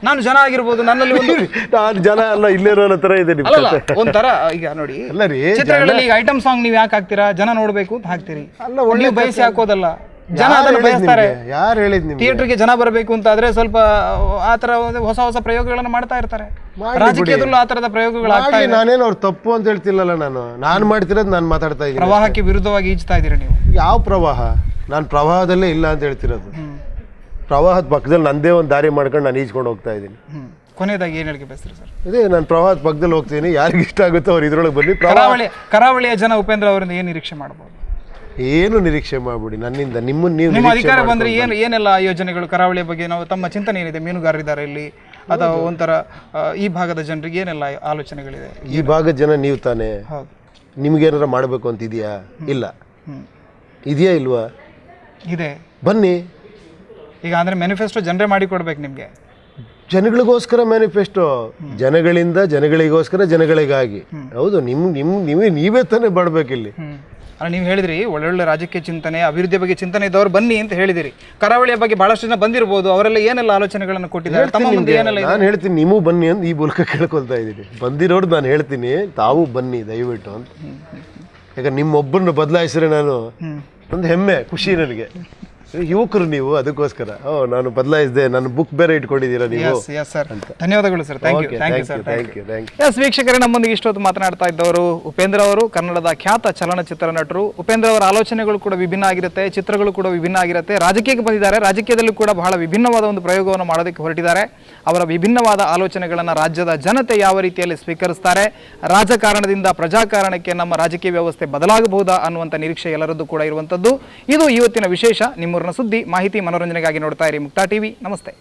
ನಾನು ಜನ ಆಗಿರ್ಬೋದು, ನನ್ನಲ್ಲಿ ಒಂದು ನಾನು ಜನ ಅಲ್ಲ, ಇಲ್ಲೇ ತರ ಇದೆ. ಒಂಥರ ಈಗ ನೋಡಿ, ಚಿತ್ರಗಳಲ್ಲಿ ಈಗ ಐಟಮ್ ಸಾಂಗ್ ನೀವು ಯಾಕೆ ಹಾಕ್ತೀರಾ? ಜನ ನೋಡ್ಬೇಕು ಅಂತ ಹಾಕ್ತೀರಿ. ಅಲ್ಲ, ಒಳ್ಳೆ ಬಯಸಿ ಹಾಕೋದಲ್ಲ, ಜನ ಅದನ್ನು ಬಯಸ್ತಾರೆ. ಯಾರು ಹೇಳಿದ್ ನಿಮ್ಗೆ? ಥಿಯೇಟರ್ಗೆ ಜನ ಬರಬೇಕು ಅಂತ ಆದ್ರೆ ಸ್ವಲ್ಪ ಆತರ ಹೊಸ ಹೊಸ ಪ್ರಯೋಗಗಳನ್ನು ಮಾಡ್ತಾ ಇರ್ತಾರೆ. ರಾಜಕೀಯದಲ್ಲೂ ಆ ತರದ ಪ್ರಯೋಗಗಳು ಆಗ್ತಾ ಇದೆ. ನಾನೇನು ಅವ್ರು ತಪ್ಪು ಅಂತ ಹೇಳ್ತಿಲ್ಲಲ್ಲ. ನಾನು ಮಾಡ್ತಿರೋದು ನಾನು ಮಾತಾಡ್ತಾ ಇದ್ದೀನಿ. ಪ್ರವಾಹಕ್ಕೆ ವಿರುದ್ಧವಾಗಿ ಈಜ್ತಾ ಇದ್ದೀರಾ ನೀವು. ಯಾವ ಪ್ರವಾಹ? ನಾನು ಪ್ರವಾಹದಲ್ಲೇ ಇಲ್ಲ ಅಂತ ಹೇಳ್ತಿರೋದು. ಪ್ರವಾಹದ ಪಕ್ಕದಲ್ಲಿ ನಂದೇ ಒಂದು ದಾರಿ ಮಾಡ್ಕೊಂಡು ನಾನು ಈಜ್ಕೊಂಡು ಹೋಗ್ತಾ ಇದ್ದೀನಿ. ಕೊನೆಯದಾಗಿ ಏನು ಹೇಳಿಕೆ ಬಯಸ್ತೀರಿ ಸರ್? ಅದೇ, ನಾನು ಪ್ರವಾಹದ ಪಕ್ಕದಲ್ಲಿ ಹೋಗ್ತೀನಿ. ಯಾರಿಗೆ ಇಷ್ಟ ಆಗುತ್ತೋ ಅವ್ರು ಇದ್ರೊಳಗೆ ಬನ್ನಿ. ಕರಾವಳಿಯ ಜನ ಉಪೇಂದ್ರ ಅವರಿಂದ ಏನು ನಿರೀಕ್ಷೆ ಮಾಡಬಹುದು? ಏನು ನಿರೀಕ್ಷೆ ಮಾಡ್ಬಿಡಿ ನನ್ನಿಂದ. ನಿಮ್ಮ ಅಧಿಕಾರ ಬಂದ್ರೆ ಏನೆಲ್ಲ ಯೋಜನೆಗಳು ಕರಾವಳಿಯ ಬಗ್ಗೆ ನಾವು ತಮ್ಮ ಚಿಂತನೆ ಏನಿದೆ? ಮೀನುಗಾರರಿದ್ದಾರೆ ಇಲ್ಲಿ, ಅಥವಾ ಒಂಥರ ಈ ಭಾಗದ ಜನರಿಗೆ ಏನೆಲ್ಲ ಆಲೋಚನೆಗಳಿದೆ? ಈ ಭಾಗದ ಜನ ನೀವು ತಾನೇ. ಹೌದು. ನಿಮ್ಗೇನಾರ ಮಾಡಬೇಕು ಅಂತ ಇದೆಯಾ? ಇಲ್ಲ. ಇದೆಯಾ ಇಲ್ವಾ? ಇದೆ. ಬನ್ನಿ. ಈಗ ಅಂದ್ರೆ ಮ್ಯಾನಿಫೆಸ್ಟೋ ಜನರೇ ಮಾಡಿ ಕೊಡ್ಬೇಕು ನಿಮ್ಗೆ. ಜನಗಳಿಗೋಸ್ಕರ ಮ್ಯಾನಿಫೆಸ್ಟೋ, ಜನಗಳಿಂದ ಜನಗಳಿಗೋಸ್ಕರ, ಜನಗಳಿಗಾಗಿ. ಹೌದು, ನೀವೇ ತಾನೇ ಬಡ್ಬೇಕಿಲ್ಲಿ. ನೀವು ಹೇಳಿದ್ರಿ ಒಳ್ಳೊಳ್ಳೆ ರಾಜಕೀಯ ಚಿಂತನೆ, ಅಭಿವೃದ್ಧಿ ಬಗ್ಗೆ ಚಿಂತನೆ ಇದ್ದವರು ಬನ್ನಿ ಅಂತ ಹೇಳಿದಿರಿ. ಕರಾವಳಿಯ ಬಗ್ಗೆ ಬಹಳಷ್ಟು ಜನ ಬಂದಿರಬಹುದು, ಅವರೆಲ್ಲ ಏನೆಲ್ಲ ಆಲೋಚನೆಗಳನ್ನು ಕೊಟ್ಟಿದ್ದಾರೆ ತಮ್ಮ ಮುಂದೆ ಏನೆಲ್ಲ? ನಾನು ಹೇಳ್ತೀನಿ, ನೀವು ಬನ್ನಿ ಅಂತ ಈ ಮೂಲಕ ಕೇಳ್ಕೊಳ್ತಾ ಇದ್ದೀನಿ. ಬಂದಿರೋರು ನಾನು ಹೇಳ್ತೀನಿ, ತಾವು ಬನ್ನಿ ದಯವಿಟ್ಟು ಅಂತ. ಯಾಕಂದ್ರೆ ನಿಮ್ಮೊಬ್ಬರನ್ನ ಬದಲಾಯಿಸಿದ್ರೆ ನಾನು ಒಂದು ಹೆಮ್ಮೆ, ಖುಷಿ ನನಗೆ. ಯುವಕರು ನೀವು, ಅದಕ್ಕೋಸ್ಕರ ನಾನು ಬದಲಾಯಿಸಿದೆ. ನನ್ನ ಬುಕ್ ಬೇರೆ ಇಟ್ಕೊಂಡಿದ್ದೀರಾ ನೀವು. ಧನ್ಯವಾದಗಳು ಸರ್. ವೀಕ್ಷಕರೇ, ನಮ್ಮೊಂದಿಗೆ ಇಷ್ಟೊತ್ತು ಮಾತನಾಡ್ತಾ ಇದ್ದವರು ಉಪೇಂದ್ರ ಅವರು, ಕನ್ನಡದ ಖ್ಯಾತ ಚಲನಚಿತ್ರ ನಟರು. ಉಪೇಂದ್ರ ಅವರ ಆಲೋಚನೆಗಳು ಕೂಡ ವಿಭಿನ್ನ ಆಗಿರುತ್ತೆ, ಚಿತ್ರಗಳು ಕೂಡ ವಿಭಿನ್ನ ಆಗಿರುತ್ತೆ. ರಾಜಕೀಯಕ್ಕೆ ಬಂದಿದ್ದಾರೆ, ರಾಜಕೀಯದಲ್ಲೂ ಕೂಡ ಬಹಳ ವಿಭಿನ್ನವಾದ ಒಂದು ಪ್ರಯೋಗವನ್ನು ಮಾಡೋದಕ್ಕೆ ಹೊರಟಿದ್ದಾರೆ. ಅವರ ವಿಭಿನ್ನವಾದ ಆಲೋಚನೆಗಳನ್ನು ರಾಜ್ಯದ ಜನತೆ ಯಾವ ರೀತಿಯಲ್ಲಿ ಸ್ವೀಕರಿಸ್ತಾರೆ, ರಾಜಕಾರಣದಿಂದ ಪ್ರಜಾಕಾರಣಕ್ಕೆ ನಮ್ಮ ರಾಜಕೀಯ ವ್ಯವಸ್ಥೆ ಬದಲಾಗಬಹುದಾ ಅನ್ನುವಂಥ ನಿರೀಕ್ಷೆ ಎಲ್ಲರದ್ದು ಕೂಡ ಇರುವಂಥದ್ದು. ಇದು ಇವತ್ತಿನ ವಿಶೇಷ. ನಿಮ್ಮೂರಿನ ಸುದ್ದಿ, ಮಾಹಿತಿ, ಮನೋರಂಜನೆಗಾಗಿ ನೋಡ್ತಾ ಇರಿ ಮುಕ್ತಾ ಟಿವಿ. ನಮಸ್ತೆ.